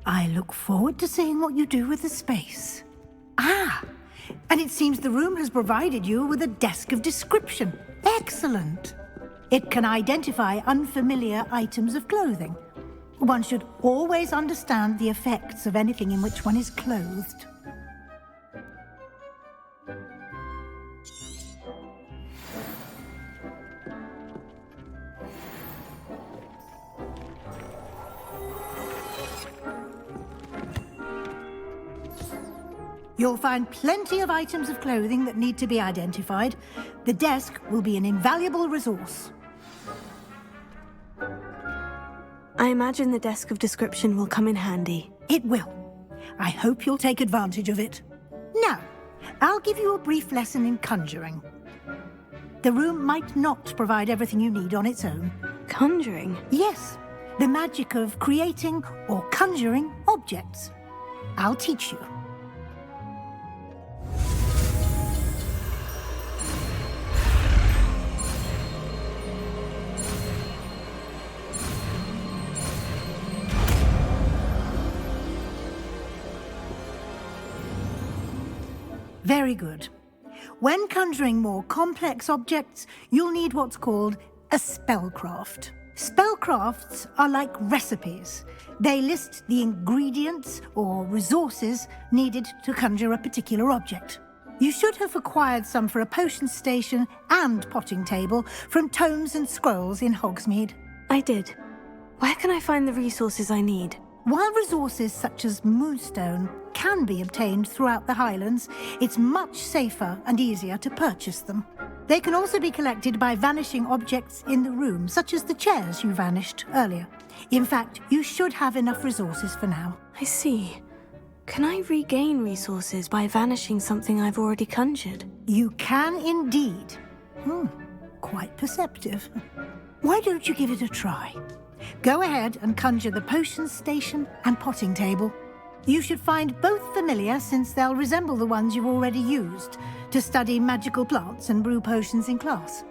I look forward to seeing what you do with the space. Ah, and it seems the room has provided you with a desk of description. Excellent. It can identify unfamiliar items of clothing. One should always understand the effects of anything in which one is clothed. You'll find plenty of items of clothing that need to be identified. The desk will be an invaluable resource. I imagine the desk of description will come in handy. It will. I hope you'll take advantage of it. Now, I'll give you a brief lesson in conjuring. The room might not provide everything you need on its own. Conjuring? Yes, the magic of creating or conjuring objects. I'll teach you. Very good. When conjuring more complex objects, you'll need what's called a spellcraft. Spellcrafts are like recipes. They list the ingredients or resources needed to conjure a particular object. You should have acquired some for a potion station and potting table from tomes and scrolls in Hogsmeade. I did. Where can I find the resources I need? While resources such as moonstone can be obtained throughout the Highlands, it's much safer and easier to purchase them. They can also be collected by vanishing objects in the room, such as the chairs you vanished earlier. In fact, you should have enough resources for now. I see. Can I regain resources by vanishing something I've already conjured? You can indeed. Quite perceptive. Why don't you give it a try? Go ahead and conjure the potion station and potting table. You should find both familiar, since they'll resemble the ones you've already used to study magical plants and brew potions in class.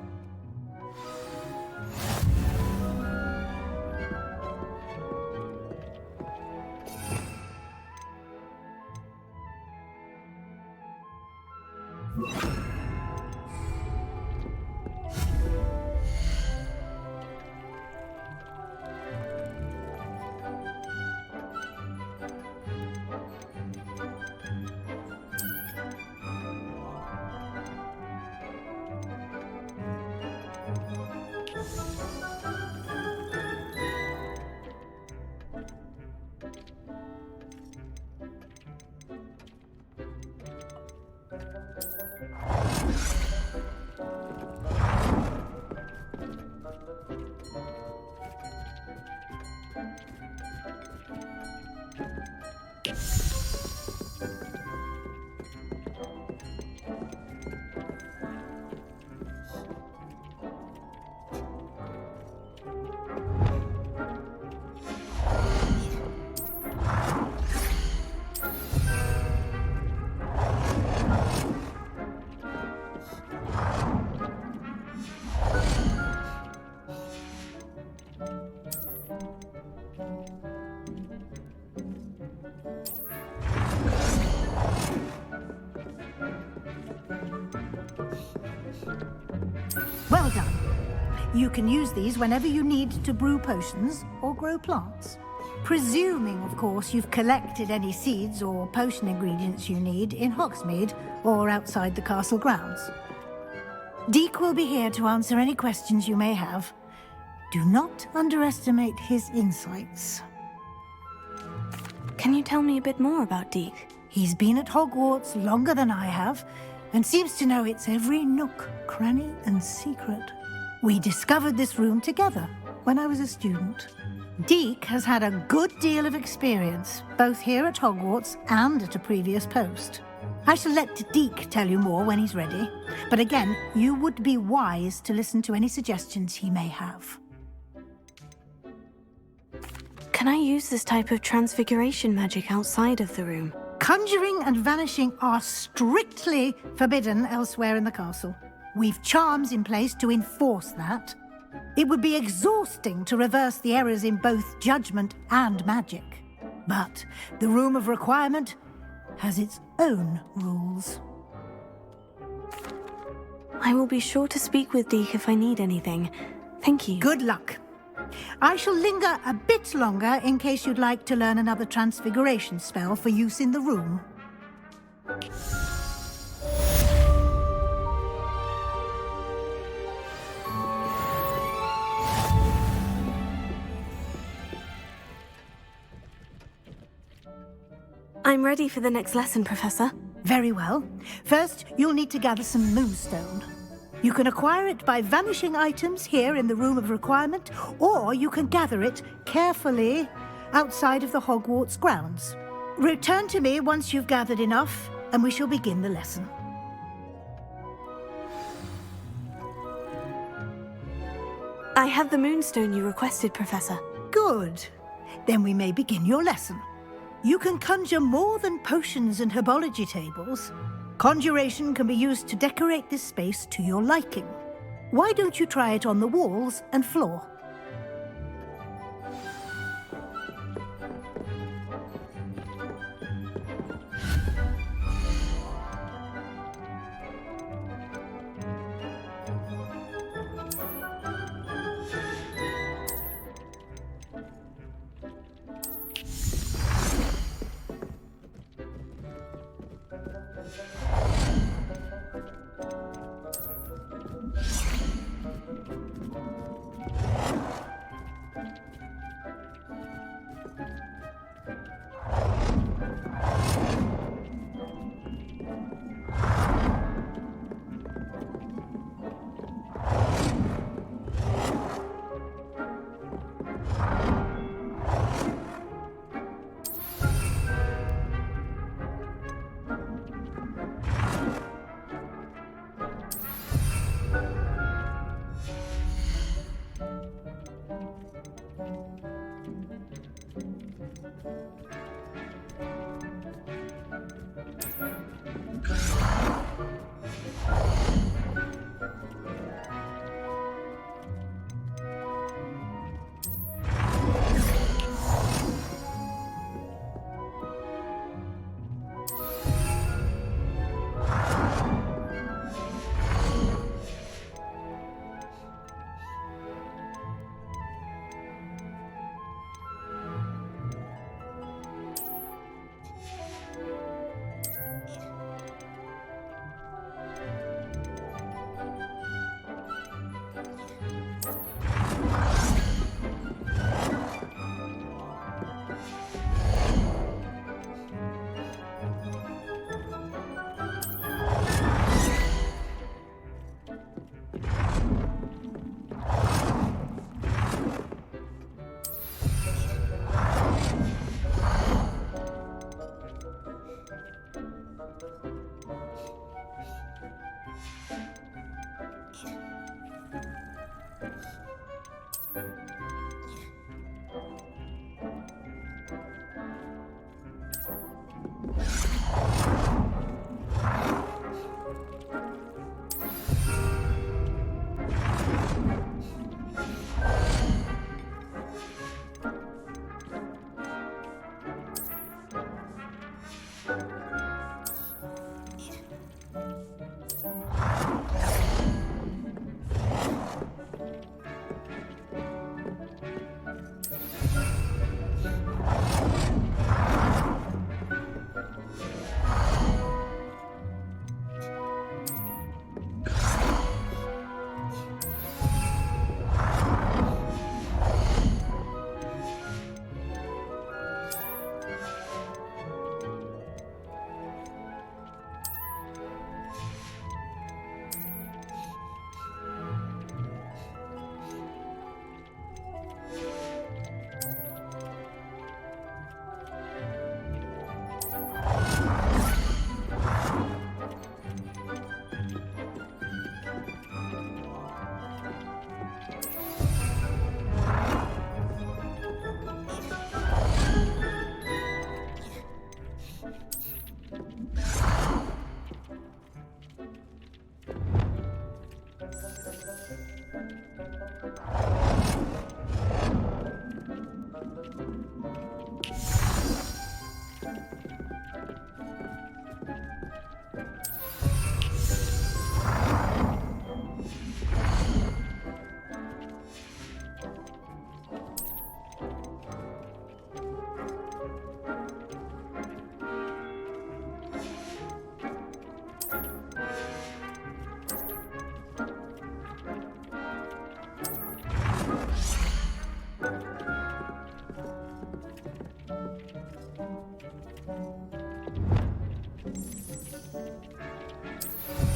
You can use these whenever you need to brew potions or grow plants. Presuming, of course, you've collected any seeds or potion ingredients you need in Hogsmeade or outside the castle grounds. Deek will be here to answer any questions you may have. Do not underestimate his insights. Can you tell me a bit more about Deek? He's been at Hogwarts longer than I have, and seems to know its every nook, cranny, and secret. We discovered this room together when I was a student. Deek has had a good deal of experience, both here at Hogwarts and at a previous post. I shall let Deek tell you more when he's ready, but again, you would be wise to listen to any suggestions he may have. Can I use this type of transfiguration magic outside of the room? Conjuring and vanishing are strictly forbidden elsewhere in the castle. We've charms in place to enforce that. It would be exhausting to reverse the errors in both judgment and magic. But the Room of Requirement has its own rules. I will be sure to speak with Deek if I need anything. Thank you. Good luck. I shall linger a bit longer in case you'd like to learn another transfiguration spell for use in the room. I'm ready for the next lesson, Professor. Very well. First, you'll need to gather some moonstone. You can acquire it by vanishing items here in the Room of Requirement, or you can gather it carefully outside of the Hogwarts grounds. Return to me once you've gathered enough, and we shall begin the lesson. I have the moonstone you requested, Professor. Good. Then we may begin your lesson. You can conjure more than potions and herbology tables. Conjuration can be used to decorate this space to your liking. Why don't you try it on the walls and floor?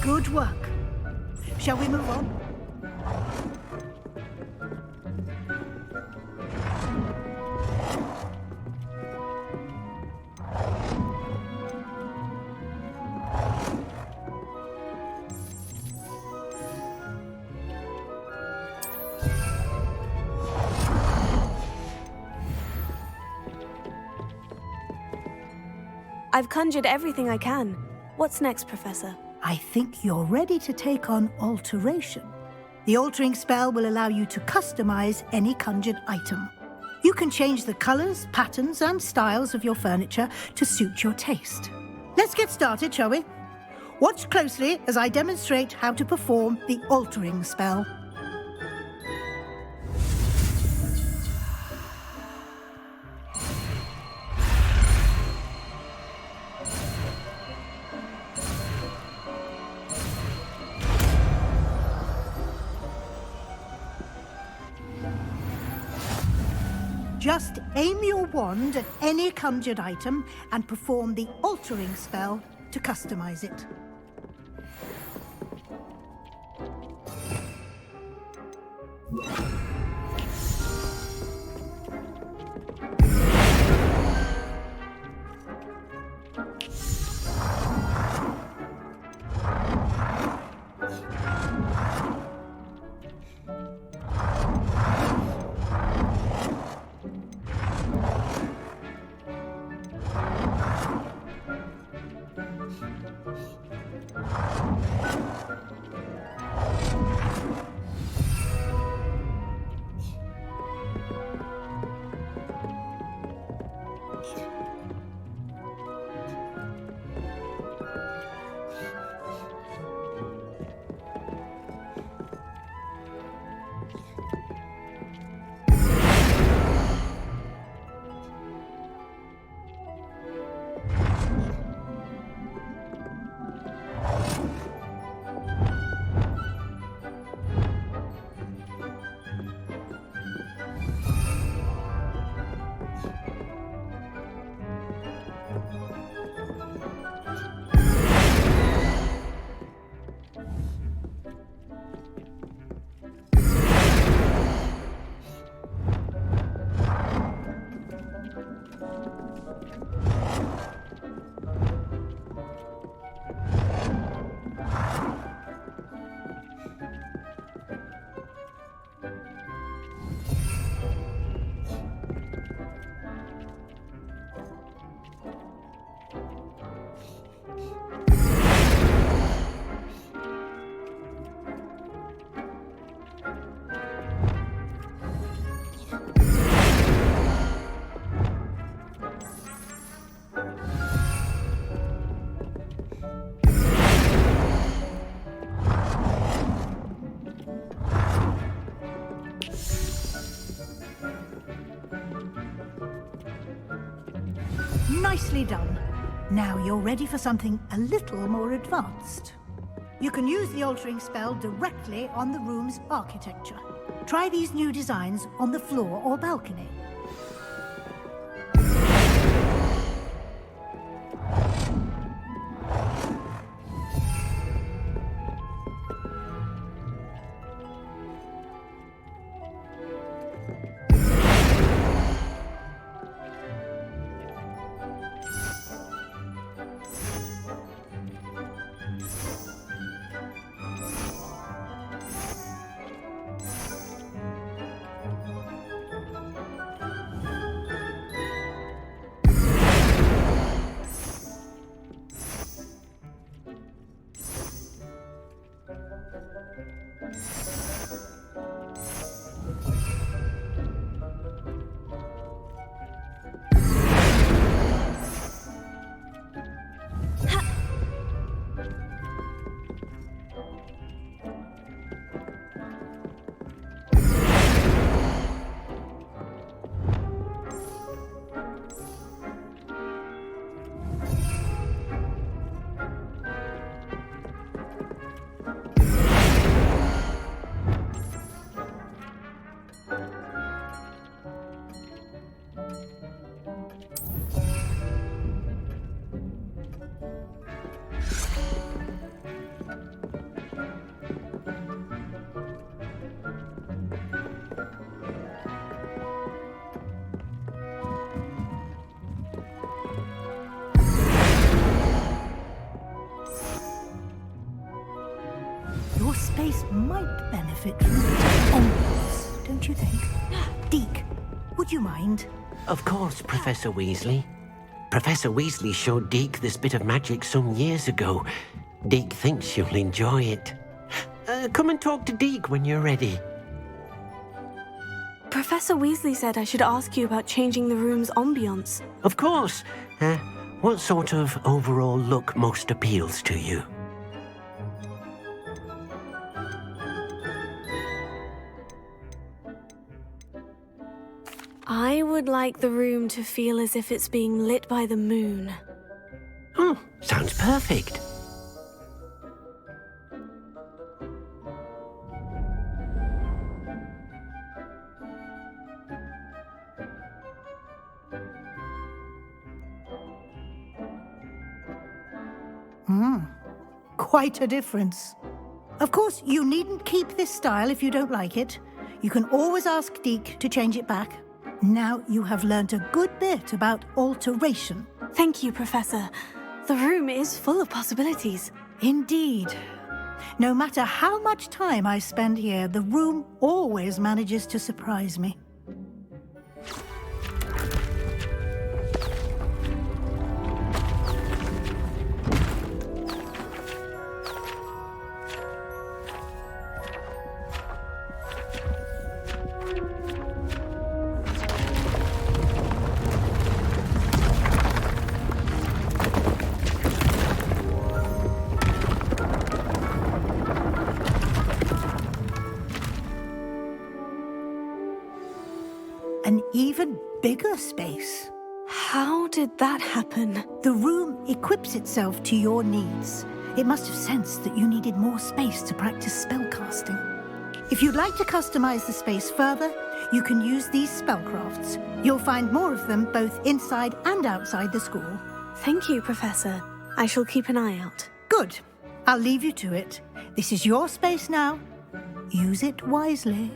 Good work. Shall we move on? I've conjured everything I can. What's next, Professor? I think you're ready to take on alteration. The altering spell will allow you to customize any conjured item. You can change the colors, patterns, and styles of your furniture to suit your taste. Let's get started, shall we? Watch closely as I demonstrate how to perform the altering spell. Just aim your wand at any conjured item and perform the altering spell to customize it. Nicely done. Now you're ready for something a little more advanced. You can use the altering spell directly on the room's architecture. Try these new designs on the floor or balcony. benefit from ambience, don't you think? Deke, would you mind? Of course, Professor Weasley. Professor Weasley showed Deke this bit of magic some years ago. Deke thinks you'll enjoy it. Come and talk to Deke when you're ready. Professor Weasley said I should ask you about changing the room's ambience. Of course. What sort of overall look most appeals to you? I would like the room to feel as if it's being lit by the moon. Oh, sounds perfect. Quite a difference. Of course, you needn't keep this style if you don't like it. You can always ask Deke to change it back. Now you have learnt a good bit about alteration. Thank you, Professor. The room is full of possibilities. Indeed. No matter how much time I spend here, the room always manages to surprise me. An even bigger space. How did that happen? The room equips itself to your needs. It must have sensed that you needed more space to practice spellcasting. If you'd like to customize the space further, you can use these spellcrafts. You'll find more of them both inside and outside the school. Thank you, Professor. I shall keep an eye out. Good. I'll leave you to it. This is your space now. Use it wisely.